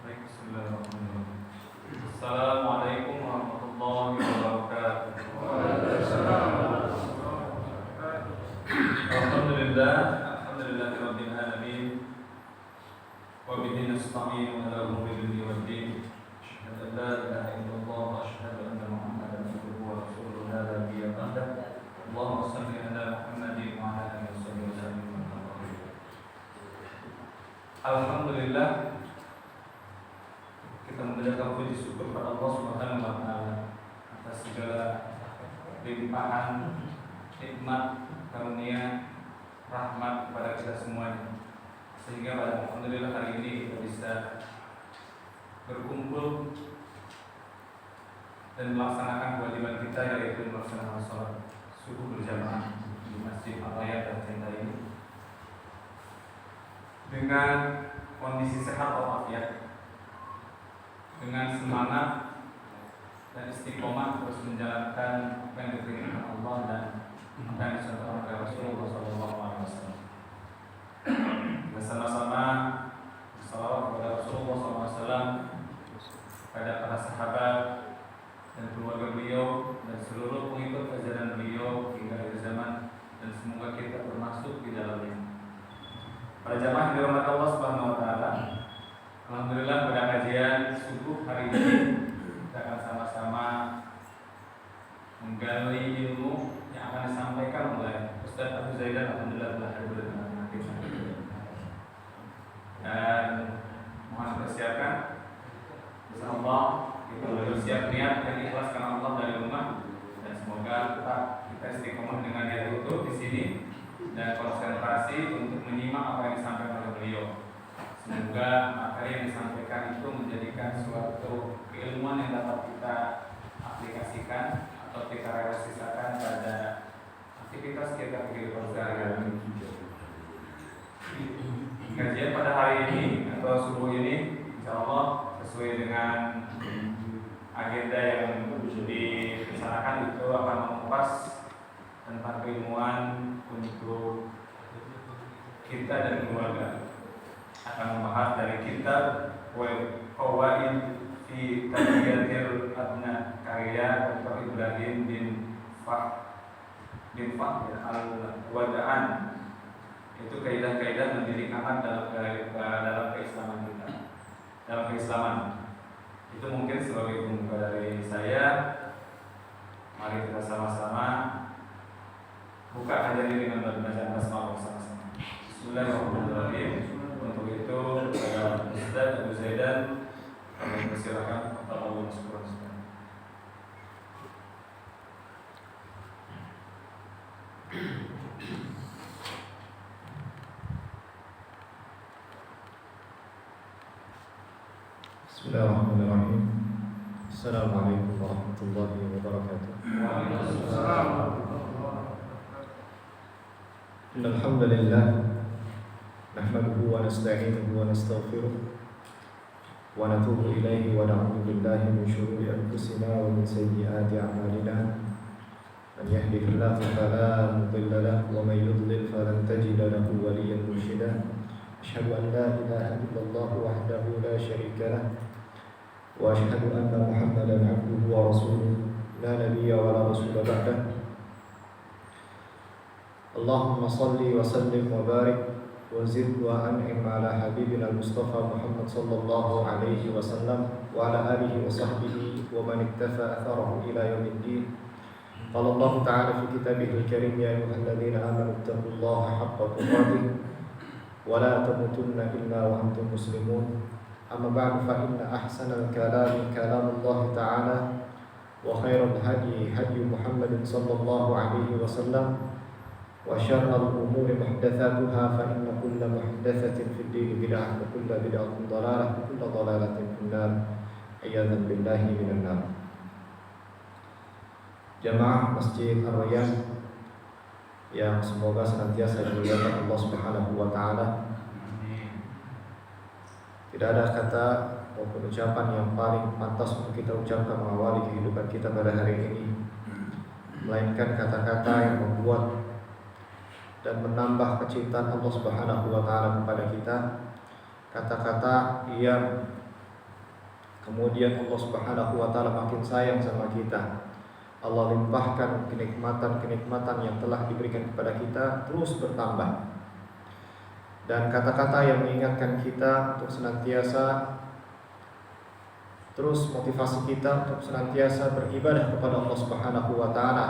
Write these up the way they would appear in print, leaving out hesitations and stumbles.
Baik, bismillahirrahmanirrahim. Assalamualaikum warahmatullahi wabarakatuh. Alhamdulillah, alhamdulillahirabbil alamin. Wa bihi nasta'inu ala umuri dunya waddin. Asyhadu an la ilaha illallah wa asyhadu anna Muhammadan abduhu wa rasuluhu la nabiyya ba'dah. Allahumma shalli ala Muhammadin wa ala alihi wasallam. Alhamdulillah, kita mengucapkan puji syukur kepada Allah Subhanahu wa taala atas segala limpahan nikmat, karunia, rahmat kepada kita semuanya. Sehingga pada alhamdulillah hari ini kita bisa berkumpul dan melaksanakan kewajiban kita, yaitu melaksanakan sholat subuh berjamaah di Masjid Al-Raya tercinta ini dengan kondisi sehat walafiat, dengan semangat dan istiqomah terus menjalankan apa yang diberikan Allah dan apa yang disampaikan oleh Rasulullah SAW. Bersama-sama bersalawat kepada Rasulullah SAW, pada para sahabat dan keluarga beliau dan seluruh pengikut ajaran beliau hingga akhir zaman, dan semoga kita termasuk di dalamnya. Para jamaah yang dirahmati Allah Subhanahu wa taala, alhamdulillah pada kajian subuh hari ini kita akan sama-sama menggali ilmu yang akan disampaikan oleh Ustaz Abu Zaidan. Alhamdulillah telah hadir di tengah-tengah kita. Dan mohon dipersiapkan, insyaallah kita bersiap niat dan ikhlas karena Allah dari rumah, dan semoga kita istiqomah dengan niat itu di sini dan konsentrasi untuk menyimak apa yang disampaikan oleh beliau. Semoga materi yang disampaikan itu menjadikan suatu keilmuan yang dapat kita aplikasikan atau kita realisasikan pada aktivitas kita kehidupan sehari-hari. Kajian pada hari ini atau subuh ini, insyaallah sesuai dengan agenda yang direncanakan, itu akan mengupas tentang keilmuan untuk kita dan keluarga. Akan membahas dari kitab Qawaid fi Tarbiyatil Abna karya Dr. Ibrahim bin Fakhr Al-Wada'an. Itu kaidah-kaidah mendidik anak dalam keislaman kita. Dalam keislaman itu mungkin sebagai pembuka dari saya. Mari kita sama-sama buka kajian ini dengan bacaan basmalah bersama-sama. Bismillahirrahmanirrahim. Untuk itu Ustaz Abu Zaidan, kami persilakan kepada Allah Subhanahu wa taala. Bismillahirrahmanirrahim. Assalamualaikum warahmatullahi wabarakatuh. Waalaikumsalam. Innal hamdalillah nahmaduhu wa nasta'inuhu wa nastaghfiruh wa natubu ilayhi wa na'udzu billahi min shururi anfusina wa min sayyiati a'malina. Man yahdihillahu fala mudilla lahu wa man yudlil falan tajida lahu waliyyan murshida. Asyhadu an la ilaha illallah wahdahu la syarika lahu wa asyhadu anna Muhammadan 'abduhu wa rasuluhu la nabiyya wa la rasula ba'dahu. Allahumma salli wa sallim wa barik wa zid wa an'im ala habibina al-Mustafa Muhammad sallallahu alaihi wasallam wa ala alihi wa sahbihi wa man iktafa atharahu ila yaumiddin. Qala Allah ta'ala fi kitabihil karim, ya ayyuhalladzina amanu taqullaha haqqa tuqatih wa la tamutunna illa wa antum muslimun. Amma ba'du, fa inna ahsanal kalami kalamullah ta'ala wa khairal hadi hadi Muhammadin sallallahu alaihi wasallam wa syarrul umuri muhdatsatuha, fa inna kulla muhdatsatin fid din bid'ah wa kulla bid'atin dhalalah wa kulla dhalalatin finnar. A'yadzan billahi minan nar. Jamaah Masjid Ar-Rayyan yang semoga senantiasa dimuliakan Allah Subhanahu wa taala. Tidak ada kata maupun ucapan yang paling pantas untuk kita ucapkan mengawali kehidupan kita pada hari ini, melainkan kata-kata yang membuat dan menambah kecintaan Allah Subhanahu wa taala kepada kita, kata-kata yang kemudian Allah Subhanahu wa taala makin sayang sama kita. Allah limpahkan kenikmatan-kenikmatan yang telah diberikan kepada kita terus bertambah. Dan kata-kata yang mengingatkan kita untuk senantiasa, terus motivasi kita untuk senantiasa beribadah kepada Allah Subhanahu wa taala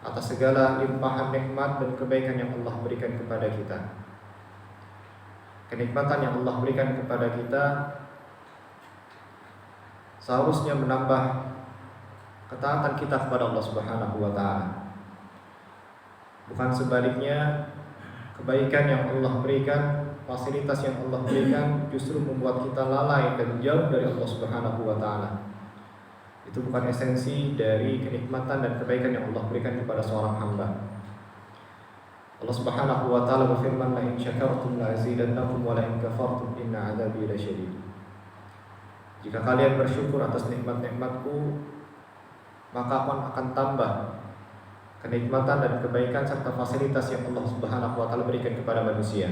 atas segala limpahan nikmat dan kebaikan yang Allah berikan kepada kita. Kenikmatan yang Allah berikan kepada kita seharusnya menambah ketaatan kita kepada Allah Subhanahu wa taala. Bukan sebaliknya, kebaikan yang Allah berikan, fasilitas yang Allah berikan justru membuat kita lalai dan jauh dari Allah Subhanahu wa taala. Itu bukan esensi dari kenikmatan dan kebaikan yang Allah berikan kepada seorang hamba. Allah Subhanahu wa taala berfirman, "La in syakartum la azidannakum wa la in kafartum inna 'adzabi lasyadid." Jika kalian bersyukur atas nikmat-nikmatku, maka akan tambah kenikmatan dan kebaikan serta fasilitas yang Allah Subhanahu wa taala berikan kepada manusia.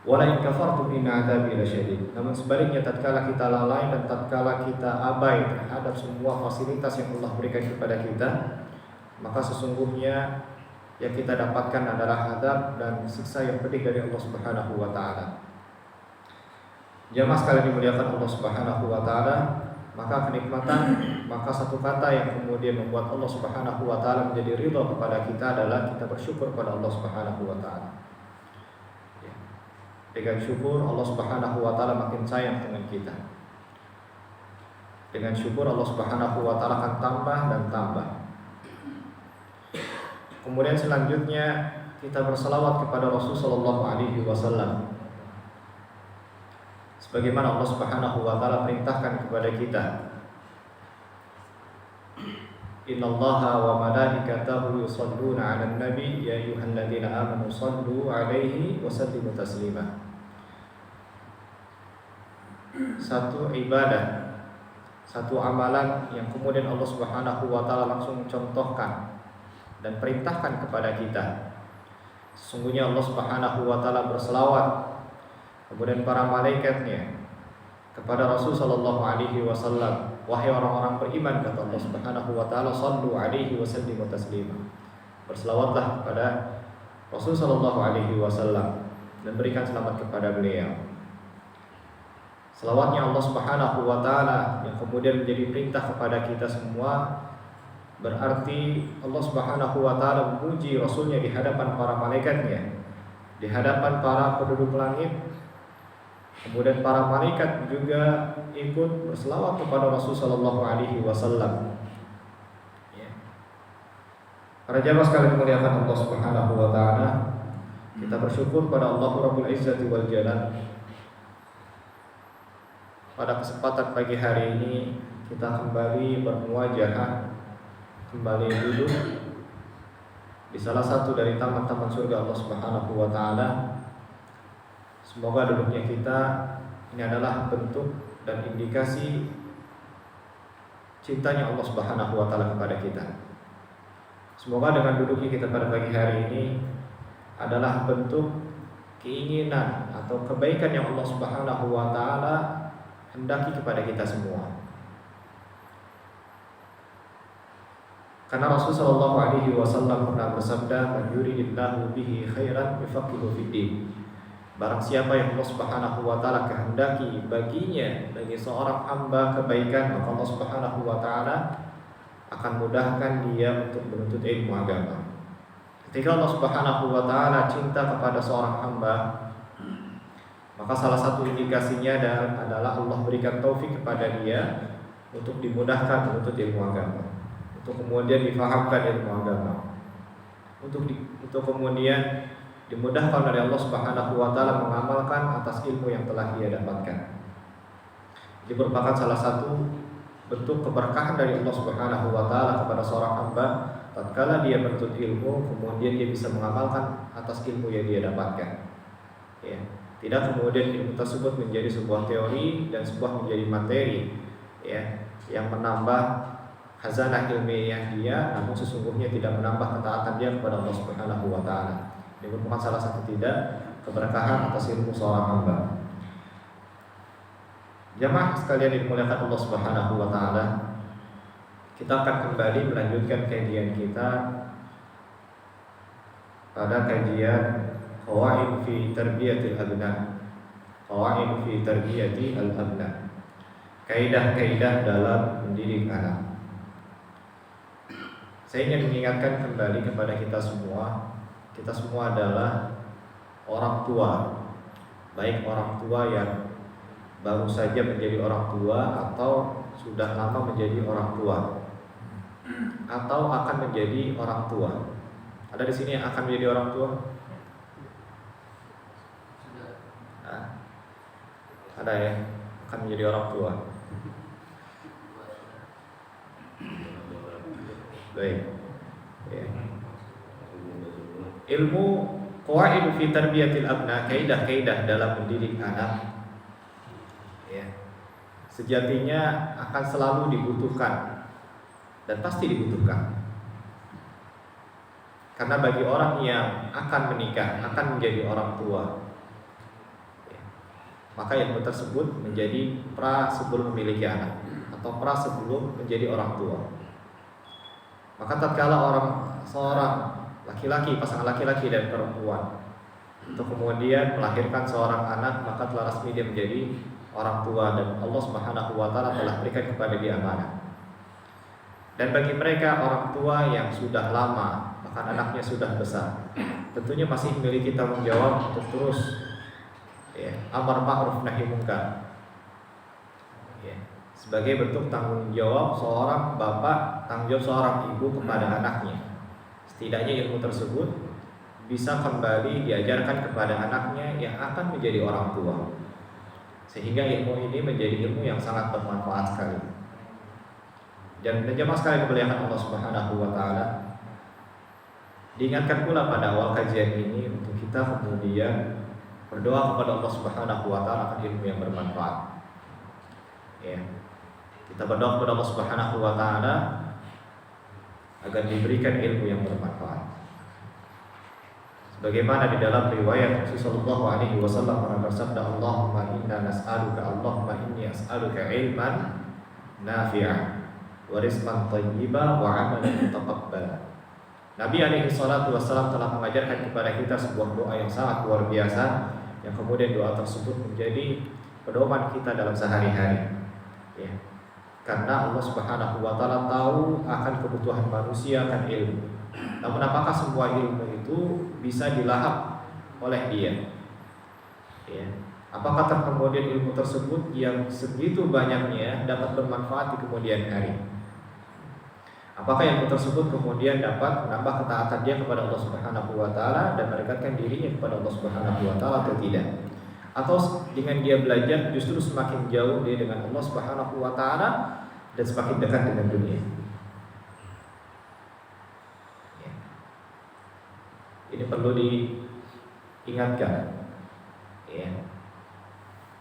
Wa la in kafartum inna 'adzabi lasyadid. Namun sebaliknya, tatkala kita lalai dan tatkala kita abai terhadap semua fasilitas yang Allah berikan kepada kita, maka sesungguhnya yang kita dapatkan adalah azab dan siksa yang pedih dari Allah Subhanahu wa taala. Jamaah sekalian dimuliakan Allah Subhanahu wa taala, maka kenikmatan, maka satu kata yang kemudian membuat Allah Subhanahu wa taala menjadi ridha kepada kita adalah kita bersyukur kepada Allah Subhanahu wa taala. Dengan syukur Allah Subhanahu wa taala makin sayang dengan kita. Dengan syukur Allah Subhanahu wa taala akan tambah dan tambah. Kemudian selanjutnya kita berselawat kepada Rasul sallallahu alaihi wasallam. Sebagaimana Allah Subhanahu wa taala perintahkan kepada kita. Innallaha wa malaikatahu yusholluna 'alan nabi ya ayyuhalladzina amanu shallu 'alaihi wa sallimu taslima. Satu ibadah, satu amalan yang kemudian Allah Subhanahu wa taala langsung contohkan dan perintahkan kepada kita. Sesungguhnya Allah Subhanahu wa taala berselawat, kemudian para malaikatnya, kepada Rasul sallallahu alaihi wasallam. Wahai orang-orang beriman, kata Allah Subhanahu wa taala, shallu alaihi wa sallimu taslima. Berselawatlah kepada Rasul sallallahu alaihi wasallam dan berikan selamat kepada beliau. Selawatnya Allah Subhanahu wa taala yang kemudian menjadi perintah kepada kita semua, berarti Allah Subhanahu wa taala memuji Rasulnya di hadapan para malaikatnya, di hadapan para penduduk langit. Kemudian para malaikat juga ikut berselawat kepada Rasul sallallahu alaihi wasallam. Para jamaah sekalian dimuliakan Allah Subhanahu wa taala, kita bersyukur pada Allah Rabbul Izzati wal Jalal. Pada kesempatan pagi hari ini kita kembali bermuajahah, kembali duduk di salah satu dari taman-taman surga Allah Subhanahu wa taala. Semoga duduknya kita ini adalah bentuk dan indikasi cintanya Allah Subhanahu wa taala kepada kita. Semoga dengan duduknya kita pada pagi hari ini adalah bentuk keinginan atau kebaikan yang Allah Subhanahu wa taala hendaki kepada kita semua. Karena Rasul sallallahu alaihi wasallam pernah bersabda, "Man yuridillahu bihi khairan yufaqihuhu fid-din." Barang siapa yang Allah Subhanahu wa taala kehendaki baginya, bagi seorang hamba kebaikan, maka Allah Subhanahu wa taala akan mudahkan dia untuk menuntut ilmu agama. Ketika Allah Subhanahu wa taala cinta kepada seorang hamba, maka salah satu indikasinya adalah Allah berikan taufik kepada dia untuk dimudahkan menuntut ilmu agama, untuk kemudian difahamkan ilmu agama, untuk kemudian dimudahkan oleh Allah Subhanahu wa taala mengamalkan atas ilmu yang telah dia dapatkan. Ini merupakan salah satu bentuk keberkahan dari Allah Subhanahu wa taala kepada seorang hamba tatkala dia menuntut ilmu, kemudian dia bisa mengamalkan atas ilmu yang dia dapatkan. Ya. Tidak kemudian ilmu tersebut menjadi sebuah teori dan sebuah menjadi materi, ya, yang menambah khazanah ilmiah dia, namun sesungguhnya tidak menambah ketaatan dia kepada Allah Subhanahu wa taala. Ini merupakan salah satu tidak keberkahan atas ilmu seorang hamba. Jamaah sekalian dimuliakan Allah Subhanahu wa taala, kita akan kembali melanjutkan kajian kita pada kajian Qawaid fi Tarbiyatil Abna. Qawaid fi Tarbiyatil Abna. Kaidah-kaidah dalam mendidik anak. Saya ingin mengingatkan kembali kepada kita semua adalah orang tua. Baik orang tua yang baru saja menjadi orang tua atau sudah lama menjadi orang tua atau akan menjadi orang tua. Ada di sini yang akan menjadi orang tua? Nah, ada ya, akan menjadi orang tua. Baik. Ya. Ilmu qawaid fi tarbiyatil abna, kaidah-kaidah dalam mendidik anak. Ya. Sejatinya akan selalu dibutuhkan dan pasti dibutuhkan. Karena bagi orang yang akan menikah, akan menjadi orang tua, ya, maka ilmu tersebut menjadi pra sebelum memiliki anak atau pra sebelum menjadi orang tua. Maka tatkala seorang laki-laki, pasangan laki-laki dan perempuan untuk kemudian melahirkan seorang anak, maka telah resmi dia menjadi orang tua dan Allah Subhanahu wa taala telah berikan kepada dia amanah. Dan bagi mereka orang tua yang sudah lama, bahkan anaknya sudah besar, tentunya masih memiliki tanggung jawab untuk terus amar ma'ruf nahi munkar. Sebagai bentuk tanggung jawab seorang bapak, tanggung jawab seorang ibu kepada anaknya. Setidaknya ilmu tersebut bisa kembali diajarkan kepada anaknya yang akan menjadi orang tua. Sehingga ilmu ini menjadi ilmu yang sangat bermanfaat sekali. Dan jemaah sekalian dimuliakan Allah Subhanahu wa taala, diingatkan pula pada awal kajian ini untuk kita kemudian berdoa kepada Allah Subhanahu wa taala akan ilmu yang bermanfaat. Ya. Kita berdoa kepada Allah Subhanahu wa taala agar diberikan ilmu yang bermanfaat. Sebagaimana di dalam riwayat Rasulullah sallallahu alaihi wasallam pernah bersabda, Allahumma inni as'aluka ilman nafi'an wa rizqan thayyiban wa 'amalan mutaqabbala. Nabi alaihi salatu wasallam telah mengajarkan kepada kita sebuah doa yang sangat luar biasa, yang kemudian doa tersebut menjadi pedoman kita dalam sehari-hari. Ya. Karena Allah Subhanahu wa taala tahu akan kebutuhan manusia akan ilmu. Namun apakah semua ilmu itu bisa dilahap oleh dia? Ya. Apakah kemudian ilmu tersebut yang segitu banyaknya dapat bermanfaat di kemudian hari? Apakah ilmu tersebut kemudian dapat menambah ketaatan dia kepada Allah Subhanahu wa taala dan mendekatkan dirinya kepada Allah Subhanahu wa taala atau tidak? Atau dengan dia belajar justru semakin jauh dia dengan Allah Subhanahu wa taala dan semakin dekat dengan dunia. Ya. Ini perlu diingatkan. Ya.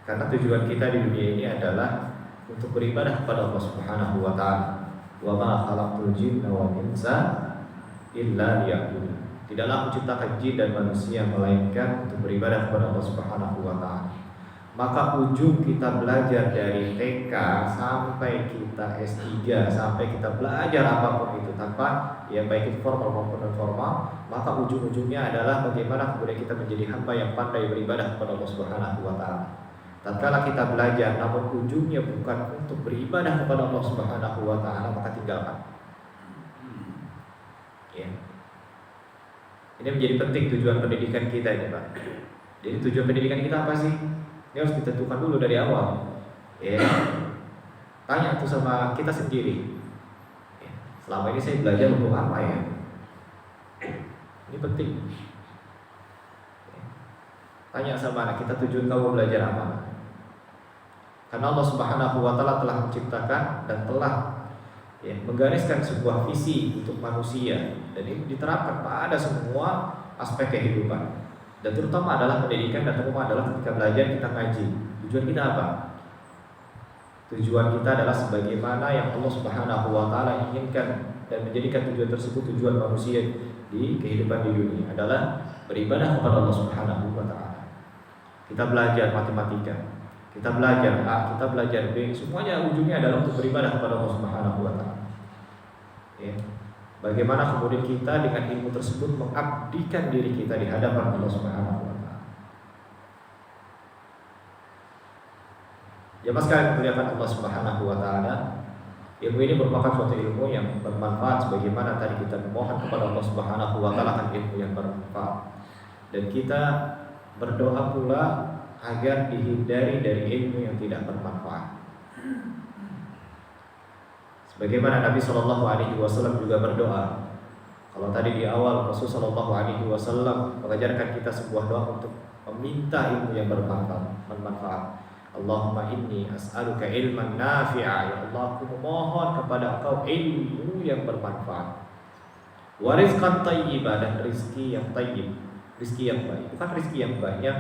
Karena tujuan kita di dunia ini adalah untuk beribadah kepada Allah Subhanahu wa taala. Wa ma khalaqtul jinna wal insa illa liya'budun. Tidaklah aku ciptakan jin dan manusia melainkan untuk beribadah kepada Allah Subhanahu wa taala. Maka ujung kita belajar dari TK sampai kita S3, sampai kita belajar apapun itu tanpa baik itu formal maupun non formal, maka ujung-ujungnya adalah bagaimana kemudian kita menjadi hamba yang pandai beribadah kepada Allah Subhanahu wa taala. Tatkala kita belajar namun ujungnya bukan untuk beribadah kepada Allah Subhanahu wa taala, maka tinggalkan. Ya. Ini menjadi penting tujuan pendidikan kita ini, Pak. Jadi tujuan pendidikan kita apa sih? Ini harus ditentukan dulu dari awal. Ya. Tanya tuh sama kita sendiri. Ya. Selama ini saya belajar untuk apa ya? Ini penting. Ya. Tanya sama anak kita, tujuan kamu belajar apa? Karena Allah Subhanahu wa taala telah menciptakan dan telah menggariskan sebuah visi untuk manusia, dan ini diterapkan pada semua aspek kehidupan. Dan terutama adalah pendidikan, dan terutama adalah ketika belajar kita ngaji. Tujuan kita apa? Tujuan kita adalah sebagaimana yang Allah Subhanahu wa taala inginkan dan menjadikan tujuan tersebut tujuan manusia di kehidupan di dunia adalah beribadah kepada Allah Subhanahu wa taala. Kita belajar matematika, kita belajar A, kita belajar B, semuanya ujungnya adalah untuk beribadah kepada Allah Subhanahu wa taala. Ya. Bagaimana kemudian kita dengan ilmu tersebut mengabdikan diri kita di hadapan Allah Subhanahu wa taala. Jemaah sekalian dimuliakan Allah Subhanahu wa taala, ilmu ini merupakan suatu ilmu yang bermanfaat sebagaimana tadi kita memohon kepada Allah Subhanahu wa taala akan ilmu yang bermanfaat. Dan kita berdoa pula agar dihindari dari ilmu yang tidak bermanfaat. Sebagaimana Nabi Shallallahu Alaihi Wasallam juga berdoa. Kalau tadi di awal Rasulullah Shallallahu Alaihi Wasallam mengajarkan kita sebuah doa untuk meminta ilmu yang bermanfaat. Allahumma inni as'aluka ilman nafi'a. Ya Allah, aku memohon kepada Engkau ilmu yang bermanfaat. Wa rizqan thayyiban, dan rezeki yang thayyib, rezeki yang baik. Bukan rezeki yang banyak,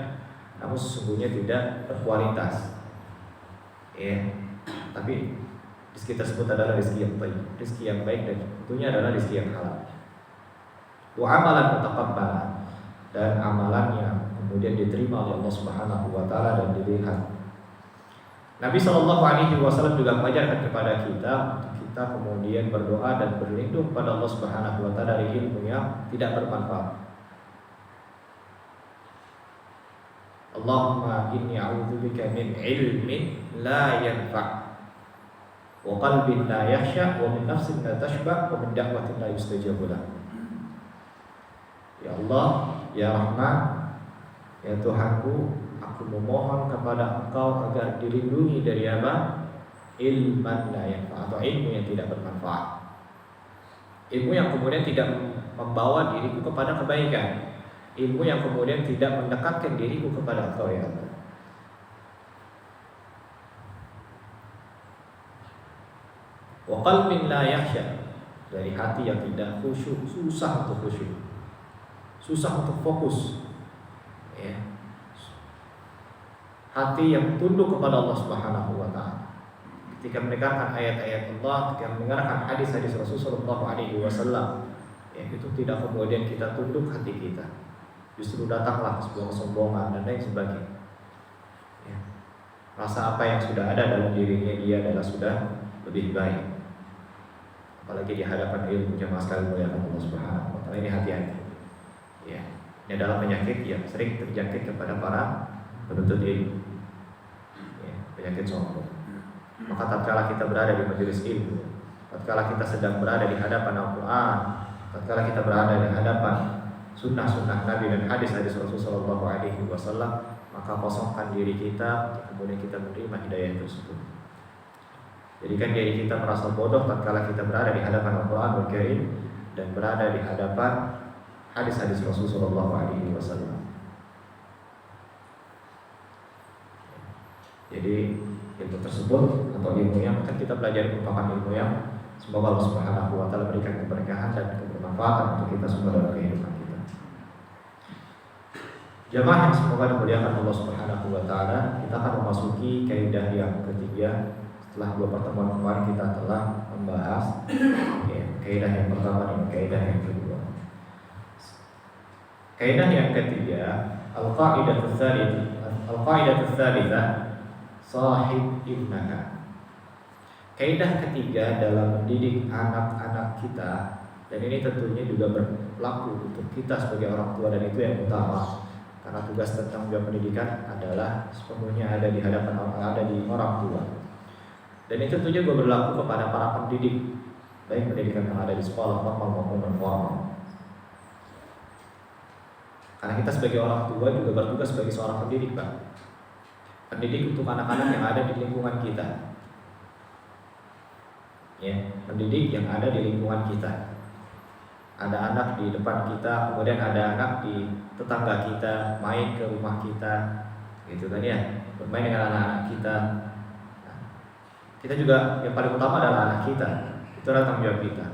namun sesungguhnya tidak berkualitas. Ya, tapi rezeki tersebut adalah rezeki yang baik, rezeki yang baik, dan tentunya adalah rezeki yang halal. Wa amalan mutaqabbalan, dan amalan yang kemudian diterima oleh Allah Subhanahu wa taala dan dilihat. Nabi Shallallahu Alaihi Wasallam juga mengajarkan kepada kita untuk kita kemudian berdoa dan berlindung pada Allah Subhanahu wa taala dari ilmu yang tidak bermanfaat. Allahumma inni a'udzubika min ilmin la yanfa', wa qalbin la yakhsha, wa min nafsin la tashba', wa min da'watin la yustajabu lah. Ya Allah, ya Rahman, ya Tuhanku, aku memohon kepada Engkau agar dilindungi dari apa? Ilman la yanfa', atau ilmu yang tidak bermanfaat. Ilmu yang kemudian tidak membawa diriku kepada kebaikan. Ilmu yang kemudian tidak mendekatkan diriku kepada Engkau, ya Allah. Wa qalbin la yakhsha, dari hati yang tidak khusyuk, susah untuk khusyuk, susah untuk fokus. Ya. Hati yang tunduk kepada Allah Subhanahu wa taala. Ketika mendengarkan ayat-ayat Allah, ketika mendengarkan hadis-hadis Rasulullah sallallahu alaihi wasallam, ya, itu tidak kemudian kita tunduk hati kita. Justru datanglah sebuah kesombongan dan lain sebagainya. Ya. Rasa apa yang sudah ada dalam dirinya dia adalah sudah lebih baik. Apalagi di hadapan ilmu, jemaah sekalian muliakan Allah Subhanahu wa taala. Ini hati-hati. Ya. Ini adalah penyakit yang sering terjangkit kepada para penuntut ilmu. Ya, penyakit sombong. Maka tatkala kita berada di majelis ilmu, tatkala kita sedang berada di hadapan Al-Quran, tatkala kita berada di hadapan sunnah-sunnah Nabi dan hadis-hadis Rasulullah Shallallahu Alaihi Wasallam, maka kosongkan diri kita, kemudian kita menerima hidayah tersebut. Jadikan diri kita merasa bodoh tatkala kita berada di hadapan Al-Quran Al-Karim dan berada di hadapan hadis-hadis Rasulullah Shallallahu Alaihi Wasallam. Jadi ilmu tersebut atau ilmu yang akan kita pelajari merupakan ilmu yang semoga Allah Subhanahu wa taala berikan keberkahan dan kebermanfaatan untuk kita semua dalam kehidupan kita. Jamaah yang semoga dimuliakan Allah Subhanahu wa taala, kita akan memasuki kaidah yang ketiga. Setelah dua pertemuan kemarin kita telah membahas kaidah yang pertama dan kaidah yang kedua. Kaidah yang ketiga, al-qaidah tsalitsah sahib ibnaka. Kaidah ketiga dalam mendidik anak-anak kita, dan ini tentunya juga berlaku untuk kita sebagai orang tua, dan itu yang utama karena tugas tentang jawab pendidikan adalah sepenuhnya ada di hadapan orang tua. Dan itu tentunya juga berlaku kepada para pendidik, baik pendidikan yang ada di sekolah formal maupun non formal. Karena kita sebagai orang tua juga bertugas sebagai seorang pendidik, Pak. Pendidik untuk anak-anak yang ada di lingkungan kita. Ya, pendidik yang ada di lingkungan kita. Ada anak di depan kita, kemudian ada anak di tetangga kita, main ke rumah kita, gitu kan ya, bermain dengan anak-anak kita. Nah, kita juga yang paling utama adalah anak kita. Itu adalah tanggung jawab kita.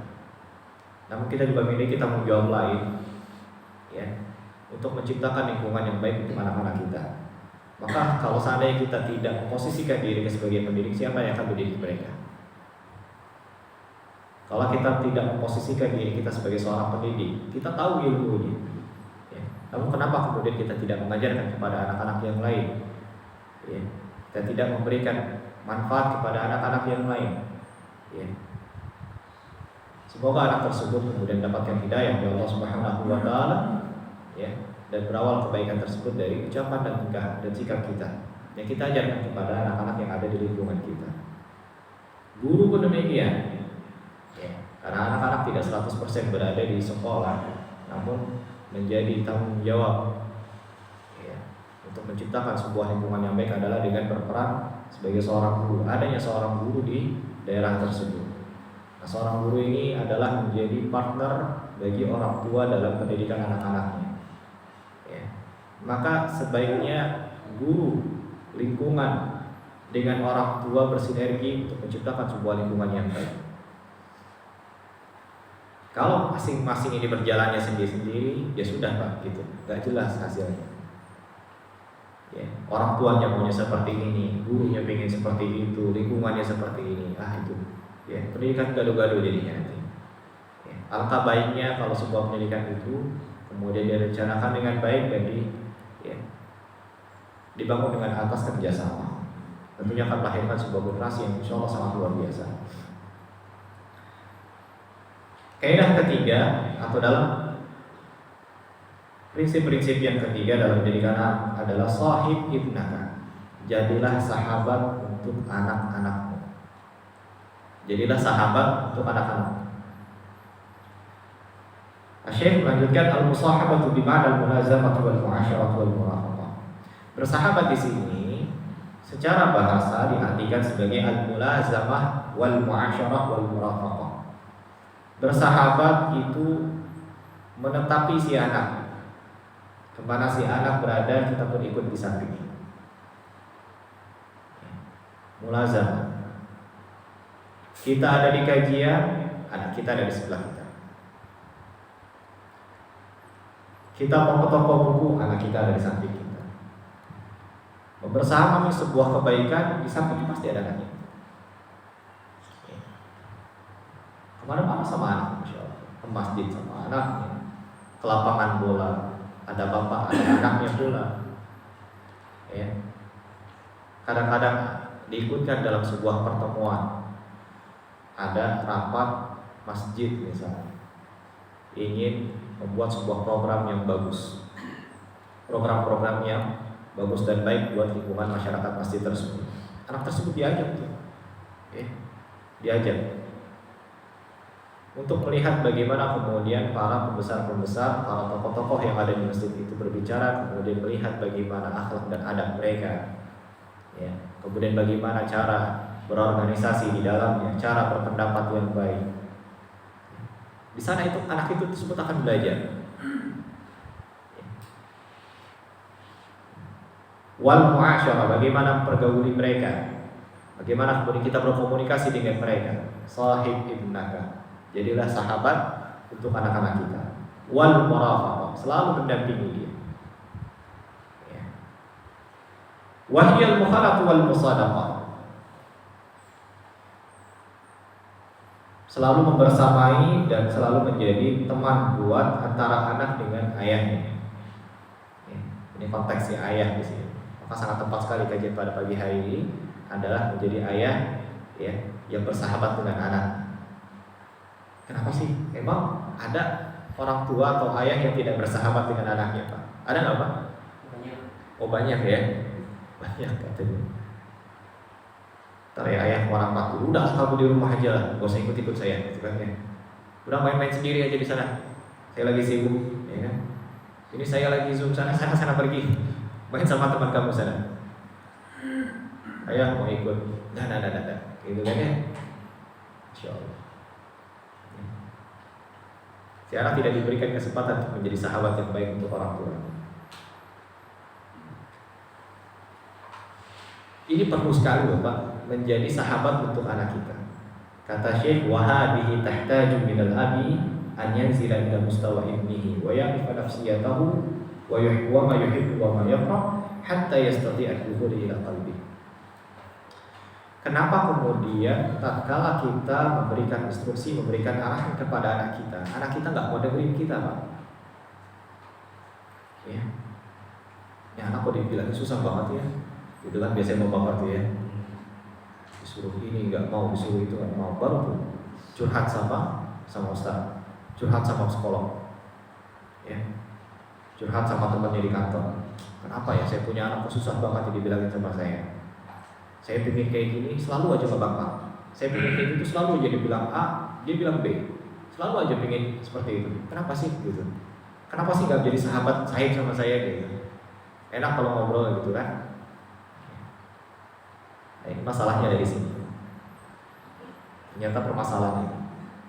Namun kita juga memiliki tanggung jawab lain, ya, untuk menciptakan lingkungan yang baik untuk anak-anak kita. Maka kalau seandainya kita tidak memposisikan diri sebagai pendidik, siapa yang akan mendidik mereka? Kalau kita tidak memposisikan diri kita sebagai seorang pendidik, kita tahu ilmunya, ya. Namun kenapa kemudian kita tidak mengajarkan kepada anak-anak yang lain? Ya. kita tidak memberikan manfaat kepada anak-anak yang lain, ya. Semoga anak tersebut kemudian mendapatkan hidayah dari Allah Subhanahu wa taala, ya, dan berawal kebaikan tersebut dari ucapan dan tingkah dan sikap kita yang kita ajarkan kepada anak-anak yang ada di lingkungan kita. Guru pun demikian, ya, karena anak-anak tidak 100% berada di sekolah, namun menjadi tanggung jawab, ya, untuk menciptakan sebuah lingkungan yang baik adalah dengan berperan sebagai seorang guru. Adanya seorang guru di daerah tersebut. Nah, seorang guru ini adalah menjadi partner bagi orang tua dalam pendidikan anak-anaknya, ya. Maka sebaiknya guru, lingkungan dengan orang tua bersinergi untuk menciptakan sebuah lingkungan yang baik. Kalau masing-masing ini berjalannya sendiri-sendiri, ya sudah Pak, gitu, nggak jelas hasilnya. Ya, orang tuanya maunya seperti ini, gurunya pengen seperti itu, lingkungannya seperti ini, itu. Ya, pendidikan gaduh-gaduh jadinya nanti. Ya, alangkah baiknya kalau sebuah pendidikan itu kemudian direncanakan dengan baik dan dibangun dengan atas kerjasama. Tentunya akan melahirkan sebuah generasi yang insya Allah sangat luar biasa. Kaidah ketiga atau dalam prinsip-prinsip yang ketiga dalam pendidikan anak adalah sahib ibnaka. Jadilah sahabat untuk anak-anakmu. Jadilah sahabat untuk anak-anak. Syekh melanjutkan al-musahabatu bima'na al-mulazamah wal mu'asyarah wal murafaqah. Bersahabat di sini secara bahasa diartikan sebagai al-mulazamah wal mu'asyarah wal murafaqah. Bersahabat itu menetapi si anak. Kemana si anak berada kita pun ikut di sampingnya. Mulazamah. Kita ada di kajian, anak kita ada di sebelah kita. Kita mau ke toko buku, anak kita ada di samping kita. Membersamai sebuah kebaikan, di samping pasti ada anaknya. Kemana-mana sama anak, Masya Allah. Ke masjid sama anaknya, ke lapangan bola, ada bapak, ada anaknya pula. Ya. Kadang-kadang diikutkan dalam sebuah pertemuan. Ada rapat masjid misalnya, ingin membuat sebuah program yang bagus, program-program yang bagus dan baik buat lingkungan masyarakat masjid tersebut. Anak tersebut diajak, diajak untuk melihat bagaimana kemudian para pembesar-pembesar, para tokoh-tokoh yang ada di masjid itu berbicara, kemudian melihat bagaimana akhlak dan adab mereka, ya. Kemudian bagaimana cara berorganisasi di dalamnya, cara berpendapat yang baik. Di sana itu anak itu tersebut akan belajar. Wal mu'asyarah, bagaimana pergauli mereka, bagaimana kemudian kita berkomunikasi dengan mereka. Sahib ibnaka, jadilah sahabat untuk anak-anak kita. Wal murafaqah, selalu mendampingi dia. Wahyal mukhalatu wal musadaqah, selalu membersamai dan selalu menjadi teman buat antara anak dengan ayahnya. Ini konteksnya ayah di sini. Maka sangat tepat sekali kajian pada pagi hari ini adalah menjadi ayah, ya, yang bersahabat dengan anak. Kenapa sih? Emang ada orang tua atau ayah yang tidak bersahabat dengan anaknya, Pak? Ada nggak, Pak? Banyak. Oh, banyak ya, banyak katanya. Ntar ya ayah orang dulu, udah kamu di rumah aja lah, gak usah ikut-ikut saya, gitu kan ya. Udah main-main sendiri aja di sana. Saya lagi sibuk, ya kan. Ini saya lagi zoom sana pergi, main sama teman kamu sana. Ayah mau ikut, nah, gitu kan ya. Insya Allah. Si anak tidak diberikan kesempatan untuk menjadi sahabat yang baik untuk orang tua. Ini perlu sekali Bapak menjadi sahabat untuk anak kita. Kata Syekh, wa hadhihi tahtaju minal abi an yanzila ila mustawa ibnihi wa ya'rifa nafsiyatahu wa ma yuhibbu wa ma yakrah hatta yastati'a al-dukhul ila qalbi. Kenapa kemudian tatkala kita memberikan instruksi, memberikan arahan kepada anak kita nggak mau dengerin kita, Pak? Ya anak kok dibilang susah banget ya. Gitu kan biasanya mau bapak tuh ya, disuruh ini nggak mau, disuruh itu nggak mau, baru pun curhat sama ustaz, curhat sama psikolog, ya, curhat sama temannya di kantor. Kenapa ya saya punya anak susah banget dibilangin sama saya pengen kayak gini, selalu aja nggak bapak. Saya pengen kayak gitu, selalu aja dibilang A, dia bilang B, selalu aja pengen seperti itu. Kenapa sih gitu? Kenapa sih nggak jadi sahabat saya sama saya gitu? Enak kalau ngobrol gitu kan? Nah, ini masalahnya dari sini. Ternyata permasalahan ini,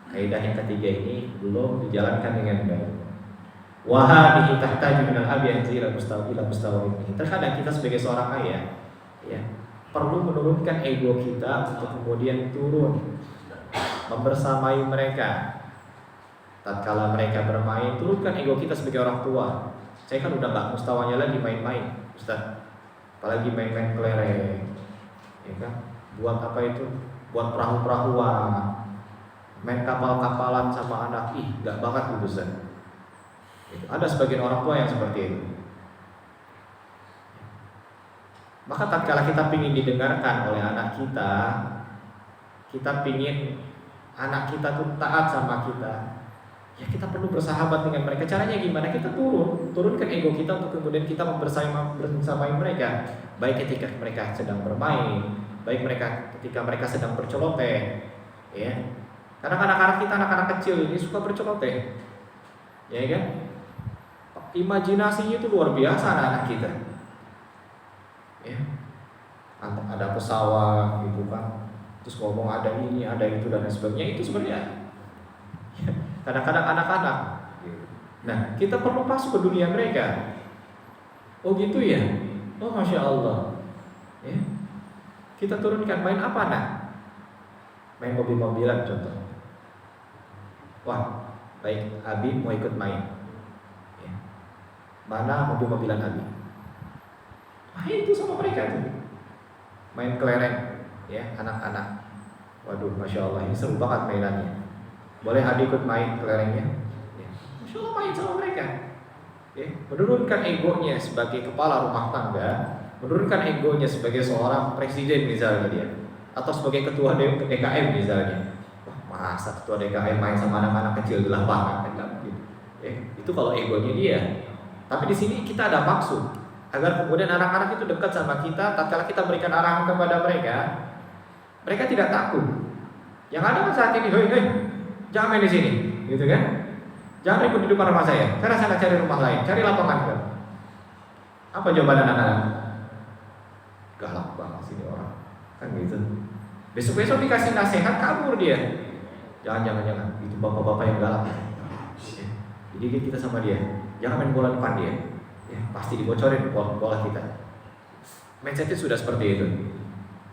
kaidah yang ketiga ini belum dijalankan dengan baik. Wahadihi tahtaju minal abi ila mustawin. Terkadang kita sebagai seorang ayah, ya, perlu menurunkan ego kita untuk kemudian turun membersamai mereka. Tatkala mereka bermain, turunkan ego kita sebagai orang tua. Saya kan udah nggak mustawanya lagi main-main, Ustaz. Apalagi main-main kelereng, ya kan? Buat apa itu? Buat perahu-perahuan, main kapal-kapalan sama anak. Ih, nggak banget gitu, Ustaz. Ada sebagian orang tua yang seperti itu. Maka tatkala kita ingin didengarkan oleh anak kita ingin anak kita tuh taat sama kita, ya kita perlu bersahabat dengan mereka. Caranya gimana? Kita turunkan ego kita untuk kemudian kita bersamai mereka, baik ketika mereka sedang bermain, baik ketika mereka sedang berceloteh, ya. Karena anak-anak kita, anak-anak kecil ini suka berceloteh, ya kan? Imajinasinya itu luar biasa anak-anak kita. Ya, ada pesawat gitu kan, terus ngomong ada ini, ada itu dan lain sebagainya. Itu sebenarnya kadang-kadang anak-anak. Nah, kita perlu masuk ke dunia mereka. Oh gitu ya. Oh masya Allah. Ya. Kita turunkan main apa nak? Main mobil-mobilan contoh. Wah, baik, Abi mau ikut main. Ya. Mana mobil-mobilan Abi? Main itu sama mereka tuh. Main kelereng, ya anak-anak. Waduh, masya Allah ini seru banget mainannya. Boleh Abi ikut main kelerengnya? Ya. Masya Allah main sama mereka. Ya. Menurunkan egonya sebagai kepala rumah tangga, menurunkan egonya sebagai seorang presiden misalnya dia, atau sebagai ketua DKM misalnya. Wah, masa ketua DKM main sama anak-anak kecil di lapangan kan gitu. Ya. Itu kalau egonya dia. Tapi di sini kita ada maksud agar kemudian anak-anak itu dekat sama kita. Tatkala kita berikan arahan kepada mereka tidak takut. Yang ada kan saat ini, hei, jangan main di sini, gitu kan? Jangan ribut di depan rumah saya sana cari rumah lain, cari lapangan kan? Apa jawaban anak-anak? Galak banget sini orang, kan gitu. Besok-besok dikasih nasihat kabur dia. Jangan, itu bapak-bapak yang galak. Jadi kita sama dia, jangan main bola depan dia. Ya, pasti dibocorin bola kita. Mindsetnya sudah seperti itu,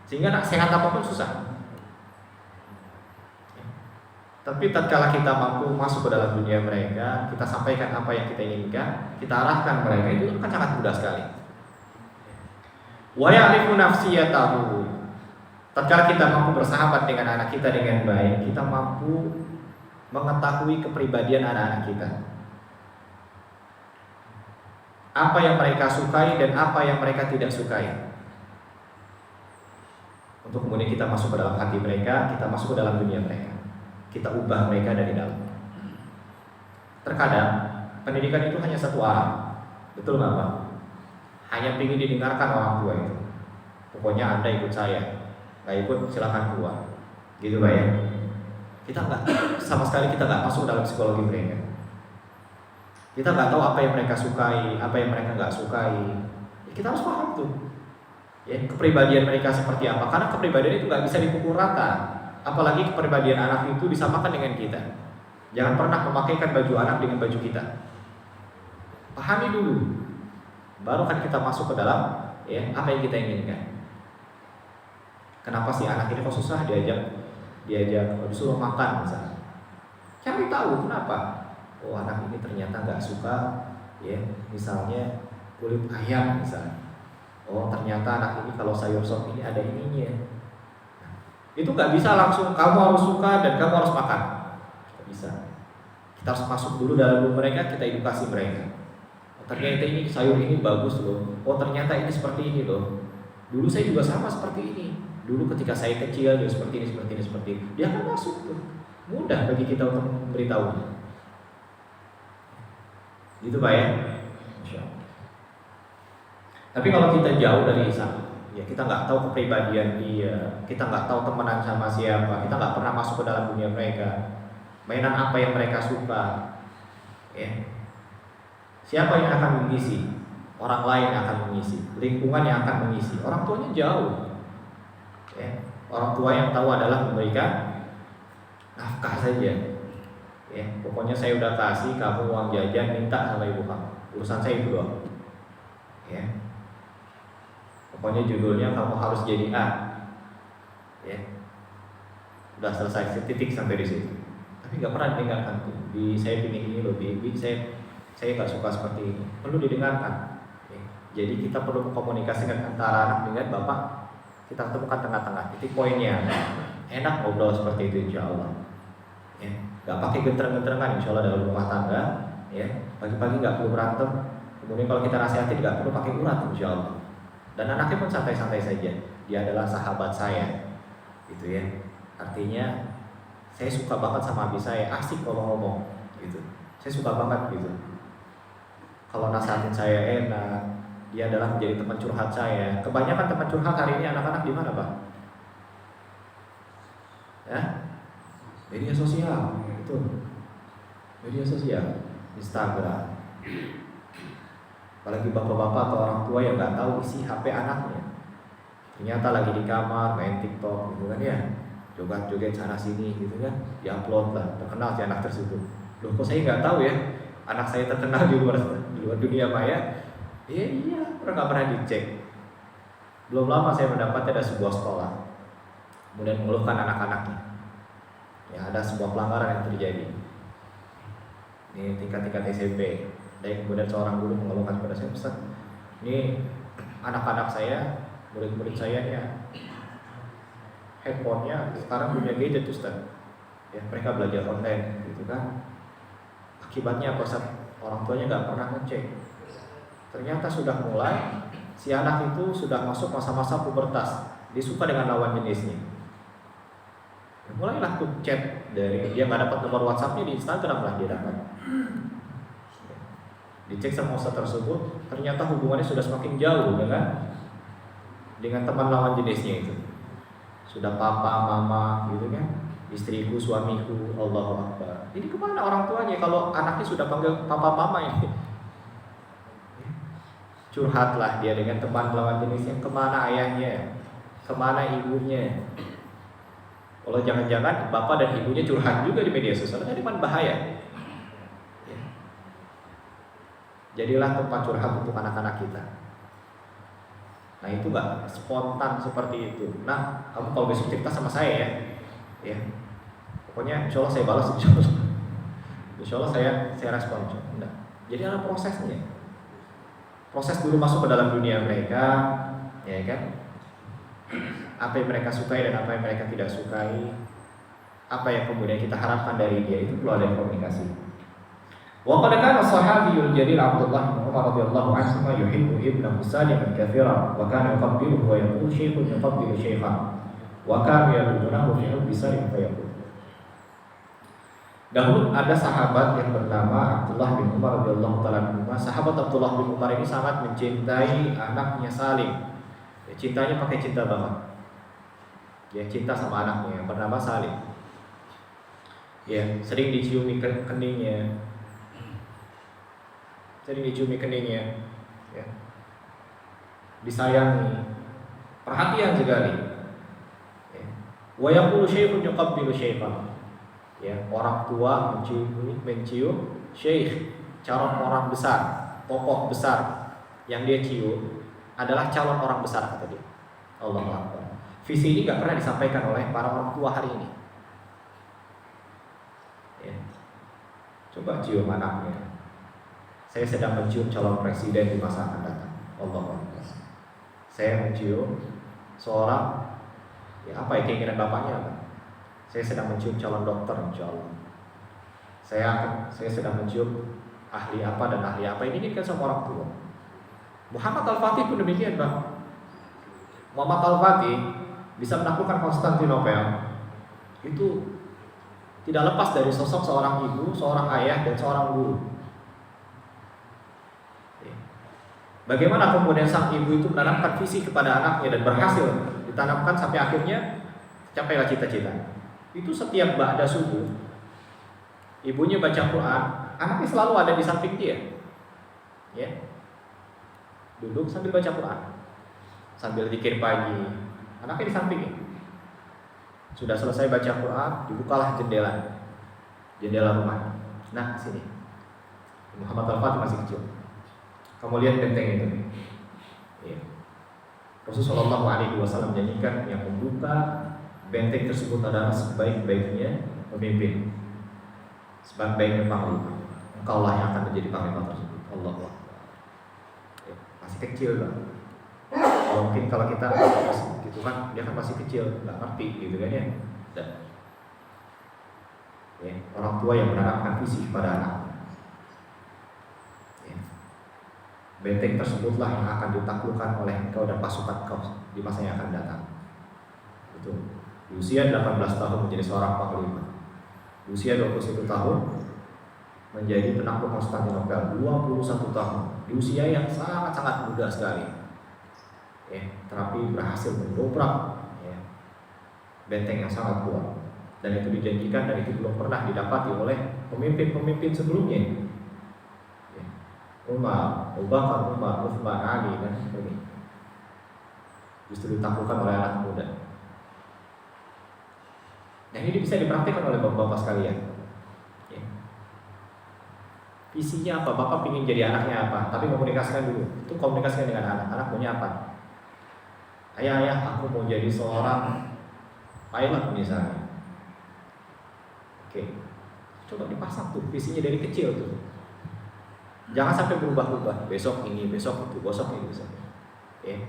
sehingga nasihat apapun susah. Ya. Tapi tatkala kita mampu masuk ke dalam dunia mereka, kita sampaikan apa yang kita inginkan, kita arahkan mereka, itu kan sangat mudah sekali. Wa ya'rifu nafsiyatahu. Tatkala kita mampu bersahabat dengan anak kita dengan baik, kita mampu mengetahui kepribadian anak-anak kita. Apa yang mereka sukai dan apa yang mereka tidak sukai. Untuk kemudian kita masuk ke dalam hati mereka, kita masuk ke dalam dunia mereka, kita ubah mereka dari dalam. Terkadang pendidikan itu hanya satu arah, betul nggak Pak? Hanya ingin didengarkan orang tua itu. Pokoknya Anda ikut saya, nggak ikut silakan keluar, gitu Pak ya. Kita nggak, sama sekali kita nggak masuk dalam psikologi mereka. Kita nggak tahu apa yang mereka sukai, apa yang mereka nggak sukai. Ya, kita harus paham tuh, ya, kepribadian mereka seperti apa. Karena kepribadian itu nggak bisa dipukul rata. Apalagi kepribadian anak itu disamakan dengan kita. Jangan pernah memakaikan baju anak dengan baju kita. Pahami dulu, baru kan kita masuk ke dalam, ya, apa yang kita inginkan. Kenapa sih anak ini kok susah diajak disuruh makan misalnya? Cari tahu kenapa. Oh, anak ini ternyata nggak suka, ya, misalnya kulit ayam misalnya. Oh, ternyata anak ini kalau sayur sop ini ada ininya. Nah, itu nggak bisa langsung kamu harus suka dan kamu harus makan. Nggak bisa. Kita harus masuk dulu dalam diri mereka, kita edukasi mereka. Oh, ternyata ini sayur ini bagus loh. Oh, ternyata ini seperti ini loh. Dulu saya juga sama seperti ini. Dulu ketika saya kecil dia seperti ini. Dia akan masuk tuh. Mudah bagi kita untuk memberitahunya. Gitu Pak ya. Insya Allah. Tapi kalau kita jauh dari sana, ya kita nggak tahu kepribadian dia, kita nggak tahu temenan sama siapa, kita nggak pernah masuk ke dalam dunia mereka, mainan apa yang mereka suka, ya. Siapa yang akan mengisi? Orang lain yang akan mengisi, lingkungan yang akan mengisi. Orang tuanya jauh, ya. Orang tua yang tahu adalah memberikan nafkah saja, ya. Pokoknya saya udah kasih kamu uang jajan, minta sama ibu kamu. Urusan saya itu doang, ya. Pokoknya judulnya kamu harus jadi A, ya. Udah selesai, titik sampai di situ. Tapi nggak pernah didengarkan tuh. Saya pilih ini loh, saya nggak suka seperti ini. Perlu didengarkan. Ya. Jadi kita perlu komunikasikan antara anak dengan bapak. Kita temukan tengah-tengah. Titik poinnya. Enak ngobrol seperti itu insya Allah. Ya. Nggak pakai gentreng-gentrengan insya Allah dalam rumah tangga. Ya. Pagi-pagi nggak perlu berantem. Kemudian kalau kita nasihati nggak perlu pakai urat insya Allah. Dan anaknya pun santai-santai saja. Dia adalah sahabat saya, gitu ya. Artinya saya suka banget sama abi saya, asik kalau ngomong, gitu. Saya suka banget gitu. Kalau nasihatin saya enak, dia adalah menjadi teman curhat saya. Kebanyakan teman curhat hari ini anak-anak di mana Pak? Ya, media sosial, itu. Media sosial, Instagram. Apalagi bapak-bapak atau orang tua yang nggak tahu isi HP anaknya. Ternyata lagi di kamar main TikTok gitu kan ya, joget-joget sana sini gitu kan, diupload lah, terkenal si anak tersebut. Loh kok saya nggak tahu ya, anak saya terkenal di luar dunia maya? Iya, nggak pernah dicek. Belum lama saya mendapatnya ada sebuah sekolah, kemudian mengeluhkan anak-anaknya. Ya ada sebuah pelanggaran yang terjadi. Ini tingkat-tingkat SMP. Dan kemudian seorang guru mengeluhkan kepada saya, Ustaz, ini anak-anak saya, murid-murid saya ya, handphonenya sekarang punya gadget Ustaz. Ya, mereka belajar online gitu kan. Akibatnya apa Ustaz? Orang tuanya nggak pernah ngecek. Ternyata sudah mulai si anak itu sudah masuk masa-masa pubertas. Dia suka dengan lawan jenisnya. Mulailah tuh chat dari dia nggak dapat nomor WhatsAppnya di Instagram lah dia dapat. Dicek sama ustaz tersebut, ternyata hubungannya sudah semakin jauh dengan teman lawan jenisnya itu. Sudah papa, mama, gitu kan, istriku, suamiku, Allahu Akbar. Ini kemana orang tuanya kalau anaknya sudah panggil papa, mama ini? Curhatlah dia dengan teman lawan jenisnya, kemana ayahnya, kemana ibunya. Kalau jangan-jangan bapak dan ibunya curhat juga di media sosial, ini kan bahaya. Jadilah tempat curhat untuk anak-anak kita. Nah itu gak spontan seperti itu. Nah kamu kalau besok cerita sama saya ya. Pokoknya insya Allah saya balas insya Allah saya respon. Nah, jadi ada prosesnya. Proses dulu masuk ke dalam dunia mereka, ya kan? Apa yang mereka sukai dan apa yang mereka tidak sukai, apa yang kemudian kita harapkan dari dia, itu perlu ada komunikasi. Wa qad kana as-sahabiyyul jalil Abdullah bin Umar radhiyallahu anhu yuhibbu ibnahu Saliman katsiran wa kana yuqabbiluhu wa yaqulu shaykhun yuqabbilu shaykhan wa kanu yalunahu fi hubbi Salim fa yaqul. Dahulu ada sahabat yang bernama Abdullah bin Umar radhiyallahu taala anhu. Sahabat Abdullah bin Umar ini sangat mencintai anaknya Salim. Ya, cintanya pakai cinta banget. Ya, cinta sama anaknya yang bernama Salim. Ya, sering diciumi keningnya. Sering diciumi keningnya, ya. Disayangi, perhatian sekali. Ya. Wa yaqulu shaykhun yuqabbilu shaykhan. Ya, orang tua mencium syekh, calon orang besar, tokoh besar yang dia cium adalah calon orang besar kata dia. Allahu Akbar. Visi ini nggak pernah disampaikan oleh para orang tua hari ini. Ya. Coba cium anaknya. Saya sedang mencium calon presiden di masa akan datang. Allahu Akbar. Saya mencium seorang, ya apa ya keinginan bapaknya apa? Saya sedang mencium calon dokter insya Allah. Saya sedang mencium ahli apa dan ahli apa. Ini kan sama orang tua. Muhammad Al-Fatih pun demikian Bang. Muhammad Al-Fatih bisa menaklukkan Konstantinopel itu tidak lepas dari sosok seorang ibu, seorang ayah, dan seorang guru. Bagaimana kemudian sang ibu itu menanamkan visi kepada anaknya dan berhasil ditanamkan sampai akhirnya capailah cita-cita. Itu setiap ba'da subuh, ibunya baca Quran, anaknya selalu ada di samping dia. Ya. Duduk sambil baca Quran, sambil zikir pagi, anaknya di sampingnya. Sudah selesai baca Quran, dibukalah jendela rumah. Nah, sini. Muhammad Al-Fatih masih kecil. Kamu lihat benteng itu. Ya. Rasulullah SAW menyanyikan yang membuka benteng tersebut adalah sebaik-baiknya pemimpin, sebaik-baiknya panglima. Engkaulah yang akan menjadi panglima tersebut. Allahu Akbar. Ya, masih kecil kan. Mungkin kalau kita gitu kan, dia kan masih kecil, nggak ngerti gitu kan ya. Dan ya, orang tua yang menanamkan visi kepada anak. Ya. Benteng tersebutlah yang akan ditaklukkan oleh engkau dan pasukan kau di masa yang akan datang. Itu di usia 18 tahun menjadi seorang panglima. Di usia 21 tahun menjadi penakluk Konstantinopel. 21 tahun di usia yang sangat-sangat muda sekali. Ya, tetapi berhasil mendobrak ya, benteng yang sangat kuat, dan itu dijanjikan dan itu belum pernah didapati oleh pemimpin-pemimpin sebelumnya. Ya. Umar, Abu Bakar, Umar, Utsman, Ali dan sebagainya justru ditaklukkan oleh anak muda. Dan ini bisa dipraktikkan oleh bapak-bapak sekalian. Ya. Visinya apa? Bapak ingin jadi anaknya apa? Tapi komunikasikan dulu. Itu komunikasikan dengan anak. Anak maunya apa? Ayah, aku mau jadi seorang pilot misalnya. Oke, coba dipasang tuh visinya dari kecil tuh. Jangan sampai berubah-ubah. Besok ini, besok itu, besok ini, besok. Ya,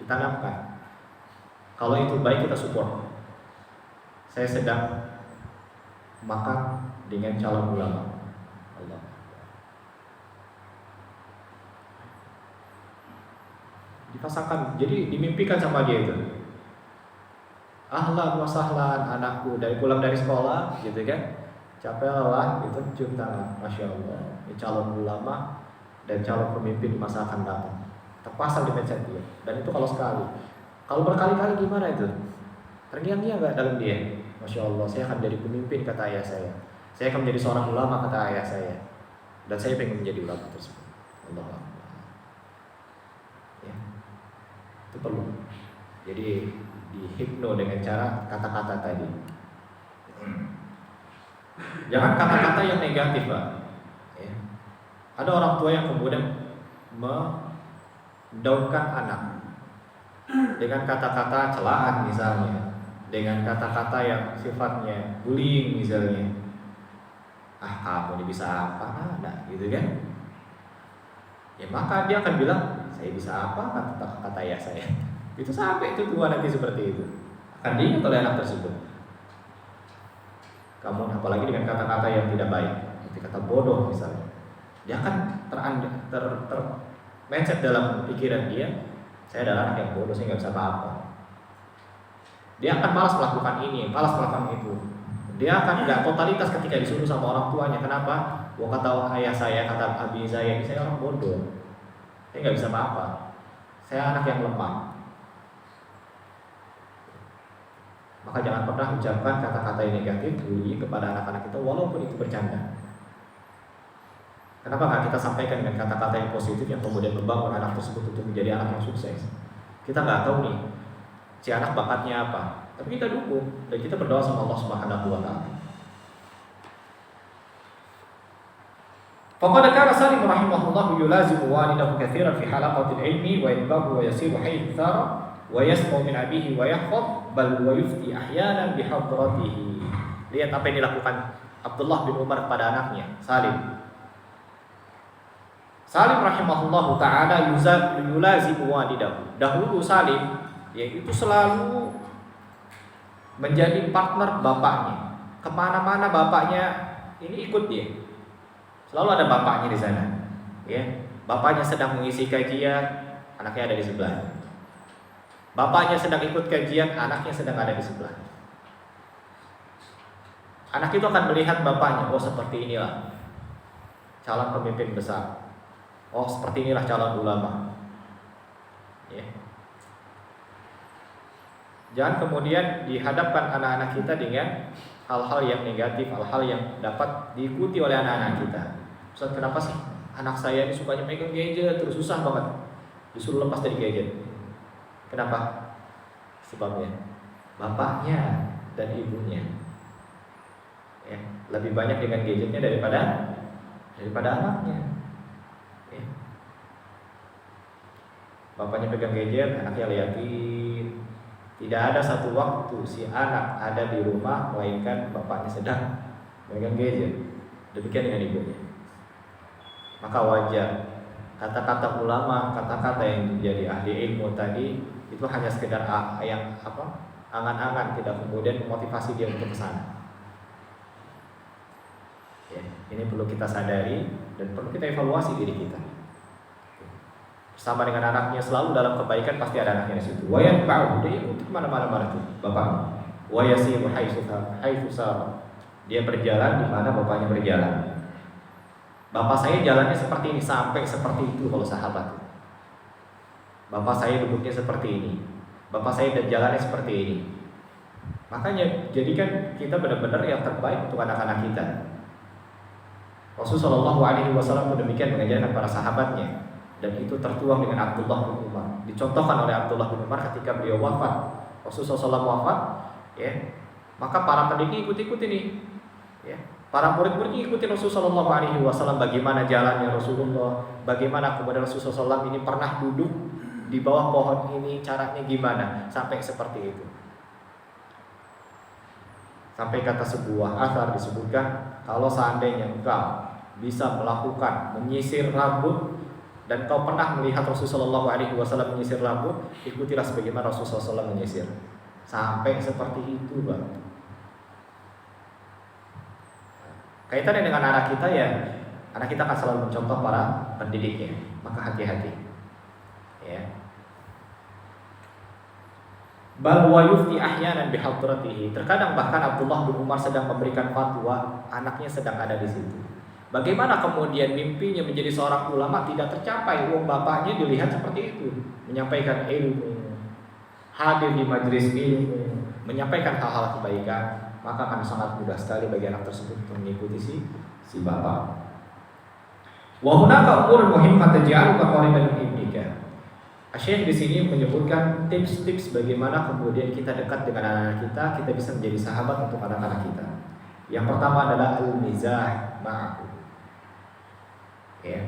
ditanamkan. Kalau itu baik kita support. Saya sedang makan dengan calon ulama. Allah. Dipasangkan, jadi dimimpikan sama dia itu. Ahlan wa sahlan anakku, dari pulang dari sekolah gitu kan, capek lelah gitu, cium tangan, masya Allah, ini calon ulama dan calon pemimpin di masa akan datang. Terpasang di mindset dia. Dan itu kalau sekali, kalau berkali-kali gimana itu? Terngiang-ngiang nggak dalam dia? Masya Allah, saya akan jadi pemimpin kata ayah saya. Saya akan menjadi seorang ulama kata ayah saya. Dan saya pengen menjadi ulama tersebut. Allah. Ya. Itu perlu. Jadi dihipno dengan cara kata-kata tadi. Jangan kata-kata yang negatif, Pak. Ya. Ada orang tua yang kemudian mendaunkan anak dengan kata-kata celaan misalnya, dengan kata-kata yang sifatnya bullying misalnya. Ah, kamu ini bisa apa? Nah, gitu kan? Ya maka dia akan bilang, saya bisa apa kata ayah saya. Itu sampai itu tua nanti seperti itu. Akan diingat oleh anak tersebut. Kamu apalagi dengan kata-kata yang tidak baik, seperti kata bodoh misalnya. Dia akan mindset dalam pikiran dia, saya adalah anak yang bodoh, saya nggak bisa apa-apa. Dia akan malas melakukan ini, malas melakukan itu. Dia akan nggak totalitas ketika disuruh sama orang tuanya. Kenapa? Wah, kata ayah saya, kata abi saya, saya orang bodoh. Saya nggak bisa apa-apa. Saya anak yang lemah. Maka jangan pernah ucapkan kata-kata yang negatif bullying kepada anak-anak kita walaupun itu bercanda. Kenapa nggak kita sampaikan dengan kata-kata yang positif yang kemudian membangun anak tersebut untuk menjadi anak yang sukses? Kita nggak tahu nih si anak bakatnya apa, tapi kita dukung dan kita berdoa sama Allah Subhanahu wa taala. Faqad kana Salim rahimahullah yulazimu walidahu katsiran fi halaqatil ilmi wa yadbahu wa yasiru haythara wa yasmu min abihi wa yahfaz bal wa yufti ahyanan bi hadratihi. Lihat apa yang dilakukan Abdullah bin Umar kepada anaknya Salim. Salim rahimahullahu taala yulazimu walidahu. Dahulu Salim yaitu selalu menjadi partner bapaknya. Kemana-mana bapaknya ini ikut dia. Selalu ada bapaknya di sana. Ya, bapaknya sedang mengisi kajian, anaknya ada di sebelah. Bapaknya sedang ikut kajian, anaknya sedang ada di sebelah. Anak itu akan melihat bapaknya, oh seperti inilah calon pemimpin besar. Oh seperti inilah calon ulama. Ya. Jangan kemudian dihadapkan anak-anak kita dengan hal-hal yang negatif, hal-hal yang dapat diikuti oleh anak-anak kita. Ustaz, kenapa sih anak saya ini sukanya megang gadget terus, susah banget disuruh lepas dari gadget? Kenapa? Sebabnya bapaknya dan ibunya ya, lebih banyak dengan gadgetnya daripada anaknya ya. Bapaknya pegang gadget, anaknya liatin. Tidak ada satu waktu si anak ada di rumah melainkan bapaknya sedang pegang gadget. Demikian dengan ibunya. Maka wajar kata-kata ulama, kata-kata yang menjadi ahli ilmu tadi itu hanya sekedar angan-angan, tidak kemudian memotivasi dia untuk ke sana. Ya, ini perlu kita sadari dan perlu kita evaluasi diri kita. Bersama dengan anaknya selalu dalam kebaikan, pasti ada anaknya di situ. Wayan ba'u, dia ikut kemana-mana tuh bapak. Wayasiru haitsu sar. Dia berjalan di mana bapaknya berjalan. Bapak saya jalannya seperti ini, sampai seperti itu kalau sahabat. Bapak saya duduknya seperti ini. Bapak saya dan jalannya seperti ini. Makanya jadikan kita benar-benar yang terbaik untuk anak-anak kita. Rasulullah SAW pun demikian mengajarkan para sahabatnya, dan itu tertuang dengan Abdullah bin Umar. Dicontohkan oleh Abdullah bin Umar ketika beliau wafat. Rasulullah SAW wafat, ya, maka para pendidik ikut-ikut ini, ya. Para murid-murid ikuti Rasulullah SAW bagaimana jalannya Rasulullah, bagaimana kemudian Rasulullah SAW ini pernah duduk di bawah pohon ini, caranya gimana, sampai seperti itu. Sampai kata sebuah asar disebutkan, kalau seandainya engkau bisa melakukan menyisir rambut dan kau pernah melihat Rasulullah SAW menyisir rambut, ikutilah sebagaimana Rasulullah SAW menyisir. Sampai seperti itu, Bang. Kaitannya dengan anak kita ya, anak kita akan selalu mencontoh para pendidiknya, maka hati-hati. Ya. Bal wa yufti ahyanan bihadratihi. Terkadang bahkan Abdullah bin Umar sedang memberikan fatwa, anaknya sedang ada di situ. Bagaimana kemudian mimpinya menjadi seorang ulama tidak tercapai? Bapaknya dilihat seperti itu, menyampaikan ilmu, hadir di majelis ilmu, menyampaikan hal-hal kebaikan, maka akan sangat mudah sekali bagi anak tersebut untuk mengikuti si bapak. Wa hunaka umur muhimmah taj'aluka qariban min ibnika. Syekh di sini menyebutkan tips-tips bagaimana kemudian kita dekat dengan anak-anak kita bisa menjadi sahabat untuk anak-anak kita. Yang pertama adalah al-mizah ma'ahu. Ya.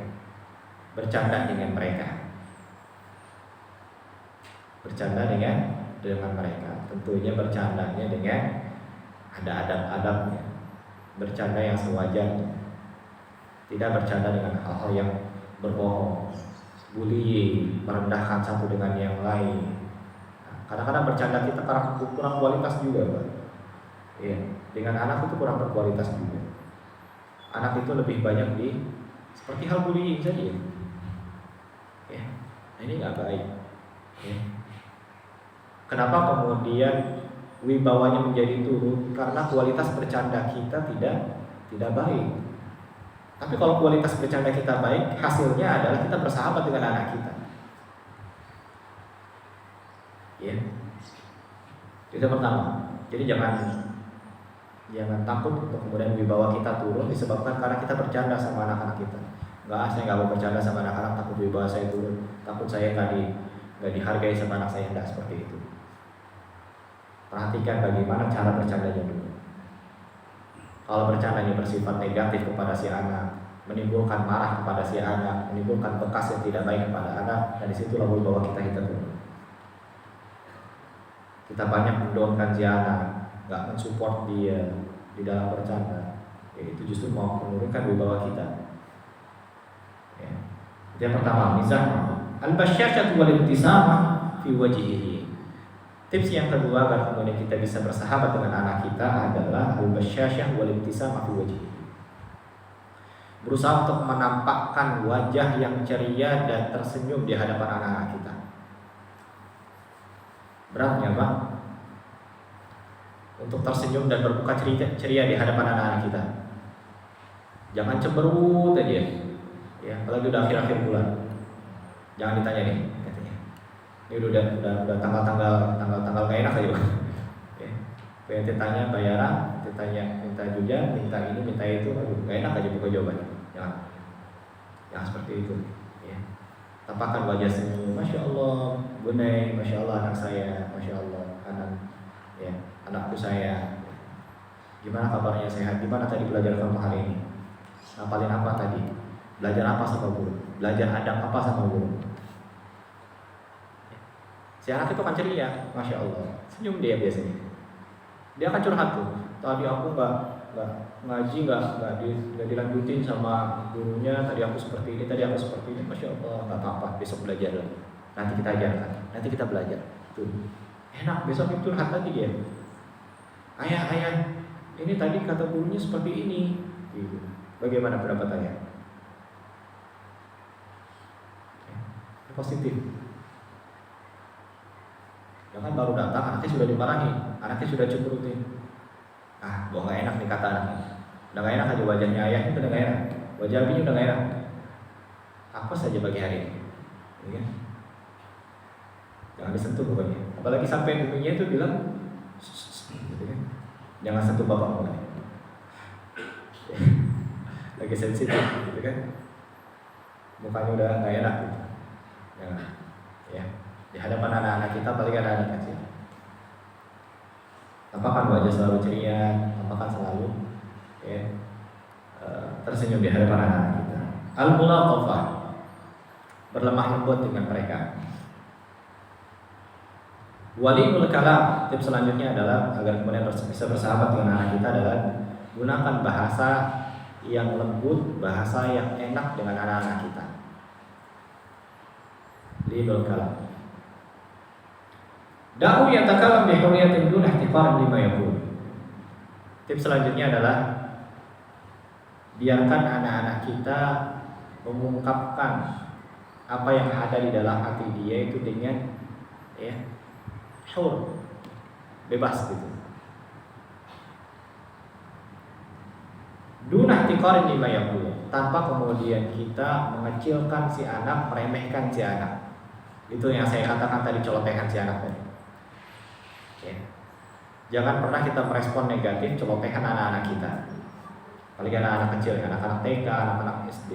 Bercanda dengan mereka. Bercanda dengan mereka. Tentunya bercandanya dengan ada adab-adabnya. Bercanda yang sewajarnya. Tidak bercanda dengan hal-hal yang berbohong, bullying, merendahkan satu dengan yang lain. Kadang-kadang bercanda kita kurang kualitas juga, Pak. Ya, dengan anak itu kurang berkualitas juga. Anak itu lebih banyak seperti hal bullying saja. Ya, ini nggak baik. Ya. Kenapa kemudian wibawanya menjadi turun? Karena kualitas bercanda kita tidak baik. Tapi kalau kualitas bercanda kita baik, hasilnya adalah kita bersahabat dengan anak kita. Ya. Itu pertama. Jadi jangan takut untuk kemudian wibawa kita turun disebabkan karena kita bercanda sama anak-anak kita. Saya nggak mau bercanda sama anak-anak, takut wibawa saya turun, takut saya nggak dihargai sama anak saya. Tidak seperti itu. Perhatikan bagaimana cara bercandanya dulu. Kalau bercandanya bersifat negatif kepada si anak, menimbulkan marah kepada si anak, menimbulkan bekas yang tidak baik kepada anak, dan disitulah wibawa kita turun. Kita banyak mendownkan si anak, nggak mensupport dia di dalam bercanda, ya itu justru mau menurunkan wibawa kita. Ya. Yang pertama, mizah al-basyasyatu wal ibtisamah fi wajhihi. Tips yang kedua agar kemudian kita bisa bersahabat dengan anak kita adalah al-basyasyah wal ibtisamah fi wajhihi. Berusaha untuk menampakkan wajah yang ceria dan tersenyum di hadapan anak-anak kita. Beratnya Pak untuk tersenyum dan berbuka ceria di hadapan anak-anak kita. Jangan cemberut aja. Ya, apalagi udah akhir-akhir bulan. Jangan ditanya nih katanya. Ini udah tanggal gak enak aja Pak. Ya. Pengen ditanya bayaran, ditanya minta jujan, minta ini, minta itu, aduh gak enak aja buka jawabannya. Jangan seperti itu. Ya. Tampakkan wajah senyum, Masya Allah, Bunai, Masya Allah anak saya, Masya Allah anakku saya. Gimana kabarnya, sehat? Gimana tadi belajar kamu hari ini? Ngapalin apa tadi? Belajar apa sama guru? Belajar adab apa sama guru? Si anak itu kan ceria, Masya Allah. Senyum dia biasanya. Dia akan curhat tuh. Tadi aku nggak ngaji, nggak dilanjutin sama gurunya. Tadi aku seperti ini, tadi aku seperti ini. Masya Allah, nggak apa-apa. Besok belajar lagi. Nanti kita ajarkan. Nanti kita belajar. Tuh. Enak. Besok itu curhat tadi dia. Ayah, ini tadi kata gurunya seperti ini. Gitu. Bagaimana pendapatnya? Positif. Jangan baru datang, anaknya sudah dimarahi, anaknya sudah cemberutin. Gua nggak enak nih kata anaknya. Udah nggak enak aja wajahnya ayah itu udah nggak enak, wajah abinya udah nggak enak. Apa saja bagi hari ini, ya. Jangan disentuh pokoknya. Apalagi sampai buminya itu bilang, gitu kan? Jangan sentuh bapak mulai. Lagi sensitif, gitu kan? Mukanya udah nggak enak gitu. Ya, di hadapan anak-anak kita, apalagi anak-anak kecil. Tampakkan wajah selalu ceria, tampakkan selalu tersenyum di hadapan anak-anak kita. Al-mulatafah, berlemah lembut dengan mereka. Walimul kalam, tips selanjutnya adalah agar kemudian bisa bersahabat dengan anak kita adalah gunakan bahasa yang lembut, bahasa yang enak dengan anak-anak kita. Lidul kalam. Da'u yatakalam bi hurriyatin dun ihtiqaran lima yaqul. Tips selanjutnya adalah biarkan anak-anak kita mengungkapkan apa yang ada di dalam hati dia itu dengan hur, bebas gitu. Dun ihtiqaran lima yaqul, tanpa kemudian kita mengecilkan si anak, meremehkan si anak. Itu yang saya katakan tadi, celotehan si anak tadi. Ya. Jangan pernah kita merespon negatif celotehan anak-anak kita. Apalagi anak-anak kecil, anak-anak TK, anak-anak SD.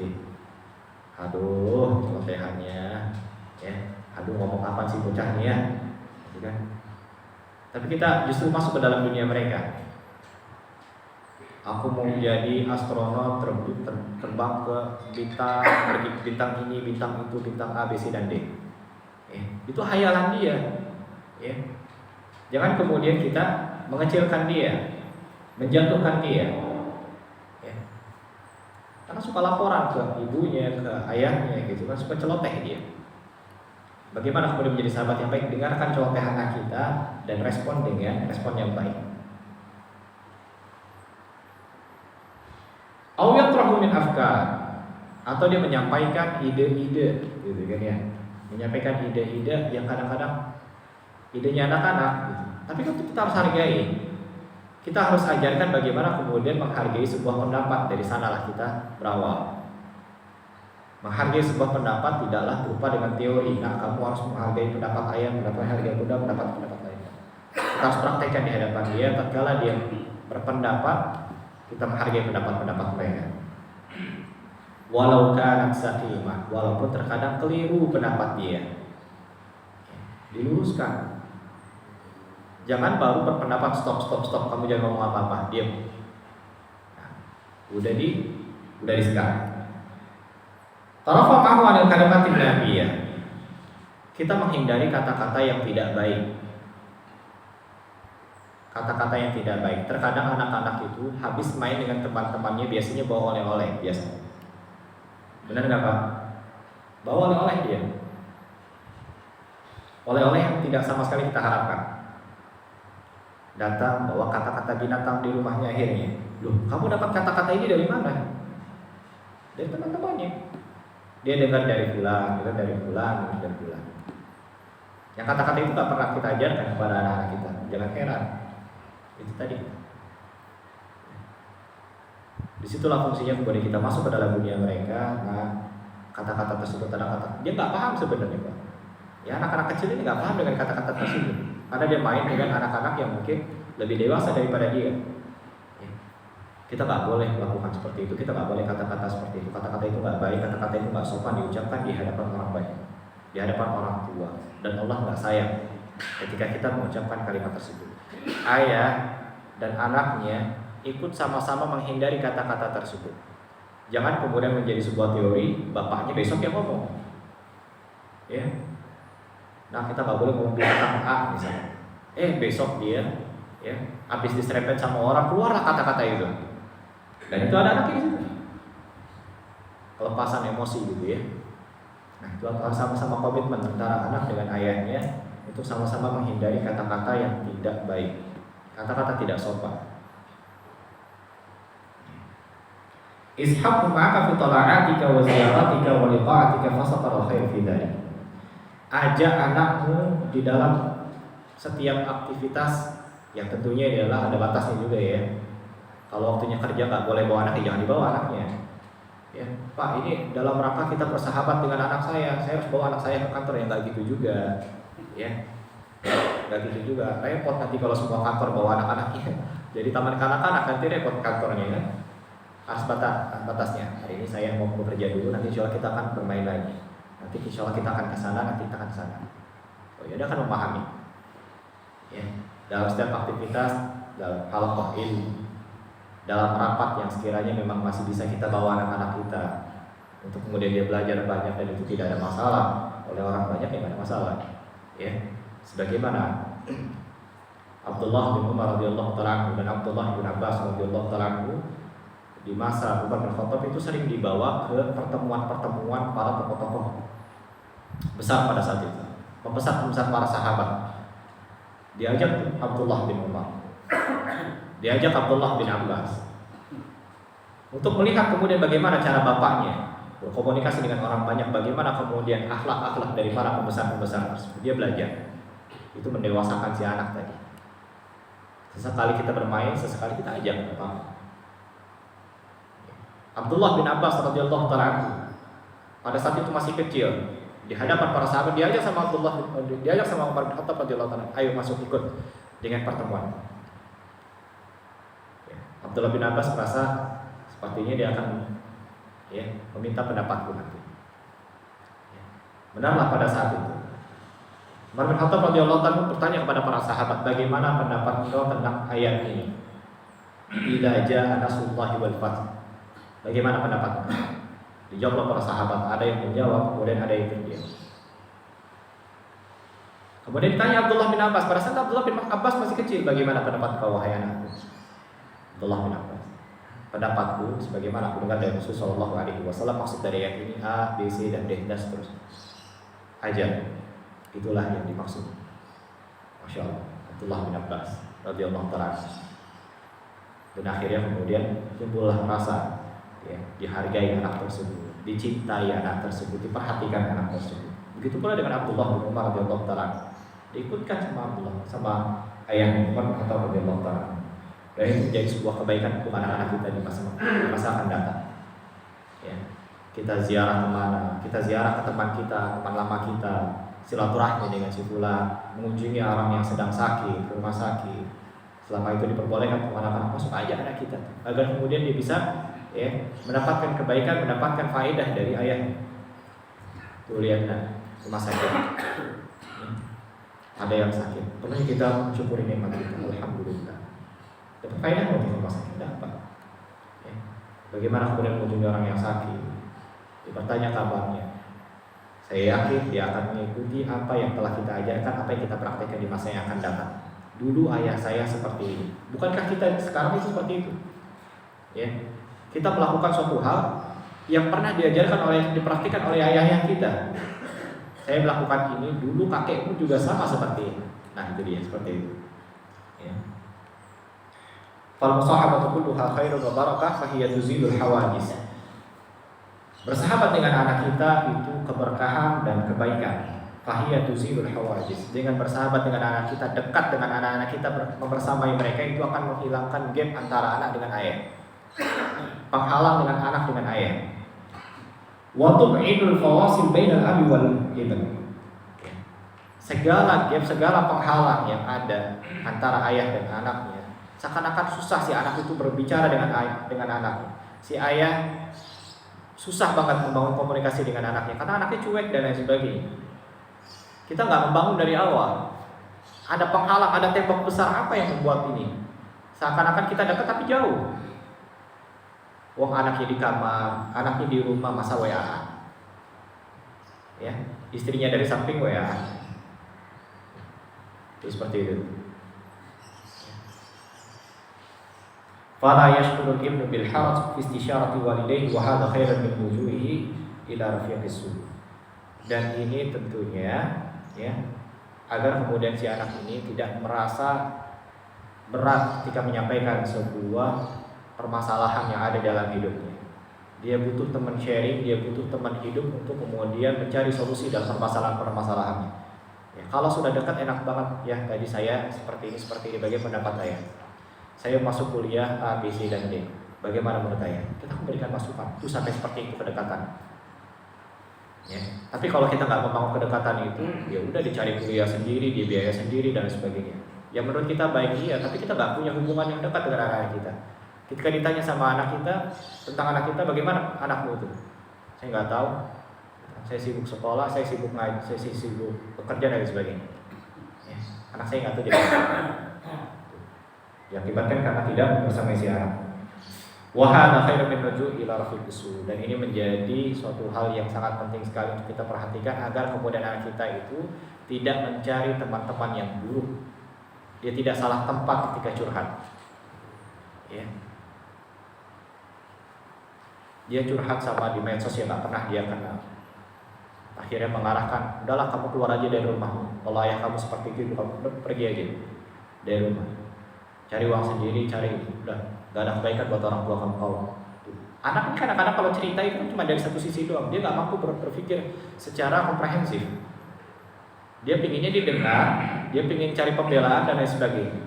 Aduh, celotehannya, ya. Aduh, ngomong apa sih bocahnya ya? Gitu kan? Tapi kita justru masuk ke dalam dunia mereka. Aku mau jadi astronot, terbang ke bintang, pergi ke bintang ini, bintang itu, bintang A, B, C, dan D. Itu hayalan dia. Jangan kemudian kita mengecilkan dia, menjatuhkan dia. Karena suka laporan ke ibunya, ke ayahnya gitu kan, suka celoteh dia. Bagaimana kemudian menjadi sahabat yang baik? Dengarkan celotehan anak kita dan respon dengan respon yang baik. Au yatrahu min afkar, atau dia menyampaikan ide-ide gitu kan ya. Menyampaikan ide-ide yang kadang-kadang idenya anak-anak gitu. Tapi kita harus hargai. Kita harus ajarkan bagaimana kemudian menghargai sebuah pendapat. Dari sanalah kita berawal. Menghargai sebuah pendapat tidaklah berupa dengan teori. Nah, kamu harus menghargai pendapat ayah, menghargai pendapat lain. Kita harus praktekkan di hadapan dia. Tatkala dia berpendapat, kita menghargai pendapat mereka. Walau kanat saqimah, walaupun terkadang keliru pendapat dia, diluruskan. Jangan baru berpendapat stop, kamu jangan ngomong apa-apa, diam. Nah, udah disekat. Tarafa ma'hu anil kalimatin nabiyah. Kita menghindari kata-kata yang tidak baik. Kata-kata yang tidak baik. Terkadang anak-anak itu habis main dengan teman-temannya biasanya bawa oleh-oleh biasa. Benar nggak Pak? Bawa oleh-oleh dia. Oleh-oleh yang tidak sama sekali kita harapkan. Datang bawa kata-kata binatang di rumahnya akhirnya. Loh, kamu dapat kata-kata ini dari mana? Dari teman-temannya. Dia dengar dari fulan, dengar dari fulan. Yang kata-kata itu nggak pernah kita ajarkan kepada anak-anak kita. Jangan heran. Itu tadi. Disitulah fungsinya kemudian kita masuk ke dalam dunia mereka. Nah, kata-kata tersebut ada kata dia nggak paham sebenarnya, Pak. Ya anak-anak kecil ini nggak paham dengan kata-kata tersebut. Karena dia main dengan anak-anak yang mungkin lebih dewasa daripada dia. Ya. Kita nggak boleh melakukan seperti itu. Kita nggak boleh kata-kata seperti itu. Kata-kata itu nggak baik. Kata-kata itu nggak sopan diucapkan di hadapan orang banyak, di hadapan orang tua. Dan Allah nggak sayang ketika kita mengucapkan kalimat tersebut. Ayah dan anaknya ikut sama-sama menghindari kata-kata tersebut. Jangan kemudian menjadi sebuah teori bapaknya besok yang ngomong. Ya. Nah kita nggak boleh ngomong belakang A misalnya. Besok dia ya habis diserempet sama orang keluarlah kata-kata itu. Dan itu ada anak di situ. Kelepasan emosi gitu ya. Nah itu harus sama-sama komitmen antara anak dengan ayahnya untuk sama-sama menghindari kata-kata yang tidak baik, kata-kata tidak sopan. Ishab ma'aka fi tala'atika wa ziyaratika wa liqa'atika fasatara khair fi dhalik. Ajak anakmu di dalam setiap aktivitas yang tentunya adalah ada batasnya juga ya. Kalau waktunya kerja nggak boleh bawa anaknya, jangan dibawa anaknya. Ya, Pak, ini dalam rangka kita bersahabat dengan anak saya harus bawa anak saya ke kantor, ya nggak gitu juga. Ya, nggak gitu juga. Repot nanti kalau semua kantor bawa anak-anaknya. Jadi taman kanak-kanak nanti repot kantornya kan. Harus batasnya. Hari ini saya mau bekerja dulu, nanti insya Allah kita akan bermain lagi. Nanti insya Allah kita akan ke sana, nanti kita akan ke sana. Oh ya, dia akan memahami. Ya, dalam setiap aktivitas, dalam halaqah ilmu, dalam rapat yang sekiranya memang masih bisa kita bawa anak-anak kita untuk kemudian dia belajar banyak dan itu tidak ada masalah oleh orang banyak, yang ada masalah. Ya, sebagaimana Abdullah bin Umar radhiyallahu taala dan Abdullah bin Abbas radhiyallahu taala di masa Umar bin Khattab itu sering dibawa ke pertemuan-pertemuan para tokoh-tokoh besar pada saat itu, pembesar-pembesar para sahabat. Diajak Abdullah bin Umar, diajak Abdullah bin Abbas untuk melihat kemudian bagaimana cara bapaknya berkomunikasi dengan orang banyak, bagaimana kemudian akhlak-akhlak dari para pembesar-pembesar tersebut. Dia belajar, itu mendewasakan si anak tadi. Sesekali kita bermain, sesekali kita ajak Bapak. Abdullah bin Abbas radhiyallahu taala pada saat itu masih kecil, di hadapan para sahabat diajak sama Umar bin Khattab radhiyallahu taala, ayo masuk ikut dengan pertemuan. Abdullah bin Abbas merasa sepertinya dia akan meminta pendapatku nanti. Benarlah pada saat itu Umar bin Khattab radhiyallahu taala bertanya kepada para sahabat, bagaimana pendapat engkau tentang ayat ini? Idza jaa nasrullahi wal fath. Bagaimana pendapat engkau? Dijawab para sahabat, ada yang menjawab, kemudian ada yang terdiam. Kemudian ditanya Abdullah bin Abbas, pada saat Abdullah bin Abbas masih kecil, bagaimana pendapat engkau wahai anakku? Abdullah bin Abbas, pendapatku sebagaimana aku dengar dari Rasulullah Shallallahu Alaihi Wasallam, maksud dari ayat ini A, B, C dan D dan seterusnya. Ajar, itulah yang dimaksud. Masya Allah, Abdullah bin Abbas radhiyallahu taala. Dan akhirnya kemudian timbullah rasa dihargai anak tersebut, dicintai anak tersebut, diperhatikan anak tersebut. Begitu pula dengan Abdullah bin Umar radhiyallahu taala, diikutkan sama Abdullah, sama ayahnya Umar bin Khattab radhiyallahu taala. Dan itu menjadi sebuah kebaikan untuk anak-anak kita di masa akan datang. Ya, kita ziarah kemana? Kita ziarah ke teman kita, teman lama kita, silaturahmi dengan si fulan, mengunjungi orang yang sedang sakit, rumah sakit. Selama itu diperbolehkan untuk anak-anak, masuk aja anak kita, agar kemudian dia bisa mendapatkan kebaikan, mendapatkan faedah dari ayahnya. Tuh lihat rumah sakit, ada yang sakit, perlu kita syukuri nikmat kita, alhamdulillah. Dapat faedah dari rumah sakit, dapat. Bagaimana kemudian mengunjungi orang yang sakit, bertanya kabarnya. Saya yakin dia akan mengikuti apa yang telah kita ajarkan, apa yang kita praktekkan di masa yang akan datang. Dulu ayah saya seperti ini, bukankah kita sekarang itu seperti itu? Ya. Kita melakukan suatu hal yang pernah dipraktikkan oleh ayah kita. Saya melakukan ini, dulu kakekmu juga sama seperti ini. Nah itu dia, seperti itu. Ya. Fal musahabatu kulluha khairun wa barakah fa hiya tuzilul hawadis. Bersahabat dengan anak kita itu keberkahan dan kebaikan. Fahiyya tuzilul hawajiz. Dengan bersahabat dengan anak kita, dekat dengan anak-anak kita, membersamai mereka, itu akan menghilangkan gap antara anak dengan ayah, penghalang dengan anak dengan ayah. Wa tub'idul fawasil bainal abi wal ibn. Segala gap, segala penghalang yang ada antara ayah dan anaknya, seakan-akan susah si anak itu berbicara dengan anaknya. Si ayah susah banget membangun komunikasi dengan anaknya karena anaknya cuek dan lain sebagainya. Kita nggak membangun dari awal. Ada penghalang, ada tembok besar apa yang membuat ini? Seakan-akan kita dekat tapi jauh. Wong anaknya di kamar, anaknya di rumah, masa WA. Ya, istrinya dari samping WA. Itu seperti itu. Fala yashkurul ibnu bil haraj fi istisyarati walidayhi wa hadha khairan min wujuhihi ila rafiqis su. Dan ini tentunya ya, agar kemudian si anak ini tidak merasa berat ketika menyampaikan sebuah permasalahan yang ada dalam hidupnya. Dia butuh teman sharing, dia butuh teman hidup untuk kemudian mencari solusi dalam permasalahan-permasalahannya. Ya, kalau sudah dekat enak banget ya, tadi saya seperti ini, bagaimana pendapat saya? Saya masuk kuliah A, B, C, dan D. Bagaimana menurut saya? Kita memberikan masukan. Itu sampai seperti itu kedekatan. Ya. Tapi kalau kita nggak membangun kedekatan itu, ya udah dicari kuliah sendiri, dibiaya sendiri dan sebagainya. Ya menurut kita baik iya, tapi kita nggak punya hubungan yang dekat dengan anak kita. Ketika ditanya sama anak kita tentang anak kita, bagaimana anakmu itu? Saya nggak tahu. Saya sibuk sekolah, saya sibuk ngaji, saya sibuk bekerja dan sebagainya. Ya. Anak saya nggak tahu jadi apa. Diakibatkan karena tidak bersama si anak. Wahana khairu min rujui ila rafiqis. Dan ini menjadi suatu hal yang sangat penting sekali untuk kita perhatikan agar kemudian anak kita itu tidak mencari teman-teman yang buruk. Dia tidak salah tempat ketika curhat. Ya. Dia curhat sama di medsos yang nggak pernah dia kenal. Akhirnya mengarahkan, udahlah kamu keluar aja dari rumahmu. Kalau ayah kamu seperti itu, kamu pergi aja dari rumah. Cari uang sendiri, cari udah. Gak ada kebaikan buat orang tua kamu. Anak ini kadang-kadang kalau cerita itu cuma dari satu sisi doang. Dia gak mampu berpikir secara komprehensif. Dia pinginnya didengar, dia pingin cari pembelaan dan lain sebagainya.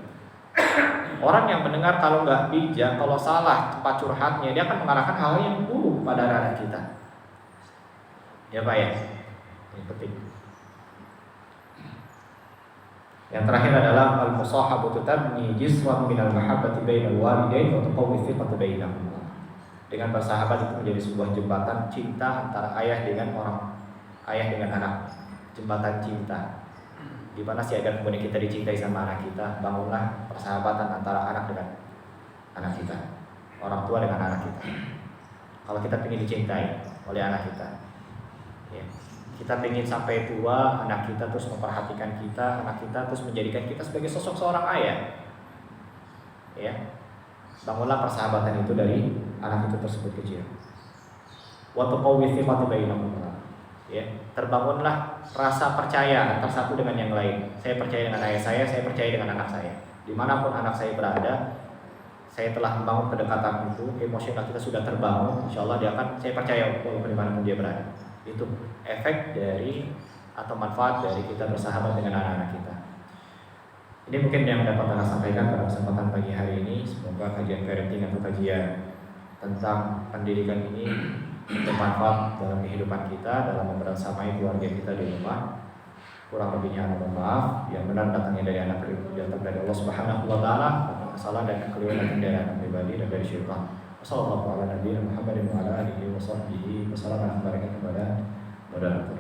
Orang yang mendengar kalau gak bijak, kalau salah tempat curhatnya, dia akan mengarahkan hal yang buruk pada anak kita. Ya Pak ya, ini penting. Yang terakhir adalah al-musahabatu tabni jisran minal mahabbati bainal walidain wa tuqawwi thiqata bainahum. Dengan bersahabat itu menjadi sebuah jembatan cinta antara ayah dengan anak, jembatan cinta. Di mana sih agar kemudian kita dicintai sama anak kita, bangunlah persahabatan antara anak dengan anak kita, orang tua dengan anak kita. Kalau kita ingin dicintai oleh anak kita, ya. Kita ingin sampai tua, anak kita terus memperhatikan kita, anak kita terus menjadikan kita sebagai sosok seorang ayah. Ya, bangunlah persahabatan itu dari anak itu tersebut kecil. Wa tuqawwi thiqata bainahum. Ya, terbangunlah rasa percaya antara satu dengan yang lain. Saya percaya dengan ayah saya percaya dengan anak saya. Dimanapun anak saya berada, saya telah membangun kedekatan itu, emosional kita sudah terbangun. Insya Allah dia akan, saya percaya walaupun dimanapun dia berada. Itu efek dari atau manfaat dari kita bersahabat dengan anak-anak kita. Ini mungkin yang dapat saya sampaikan pada kesempatan pagi hari ini. Semoga kajian parenting atau kajian tentang pendidikan ini bermanfaat dalam kehidupan kita, dalam membersamai keluarga kita di rumah. Kurang lebihnya mohon maaf. Yang benar datangnya dari anak datang dari Allah Subhanahu wa taala, kesalahan dan kekeliruan dari anak pribadi dan dari syaitan. Wassalamualaikum warahmatullahi wabarakatuh.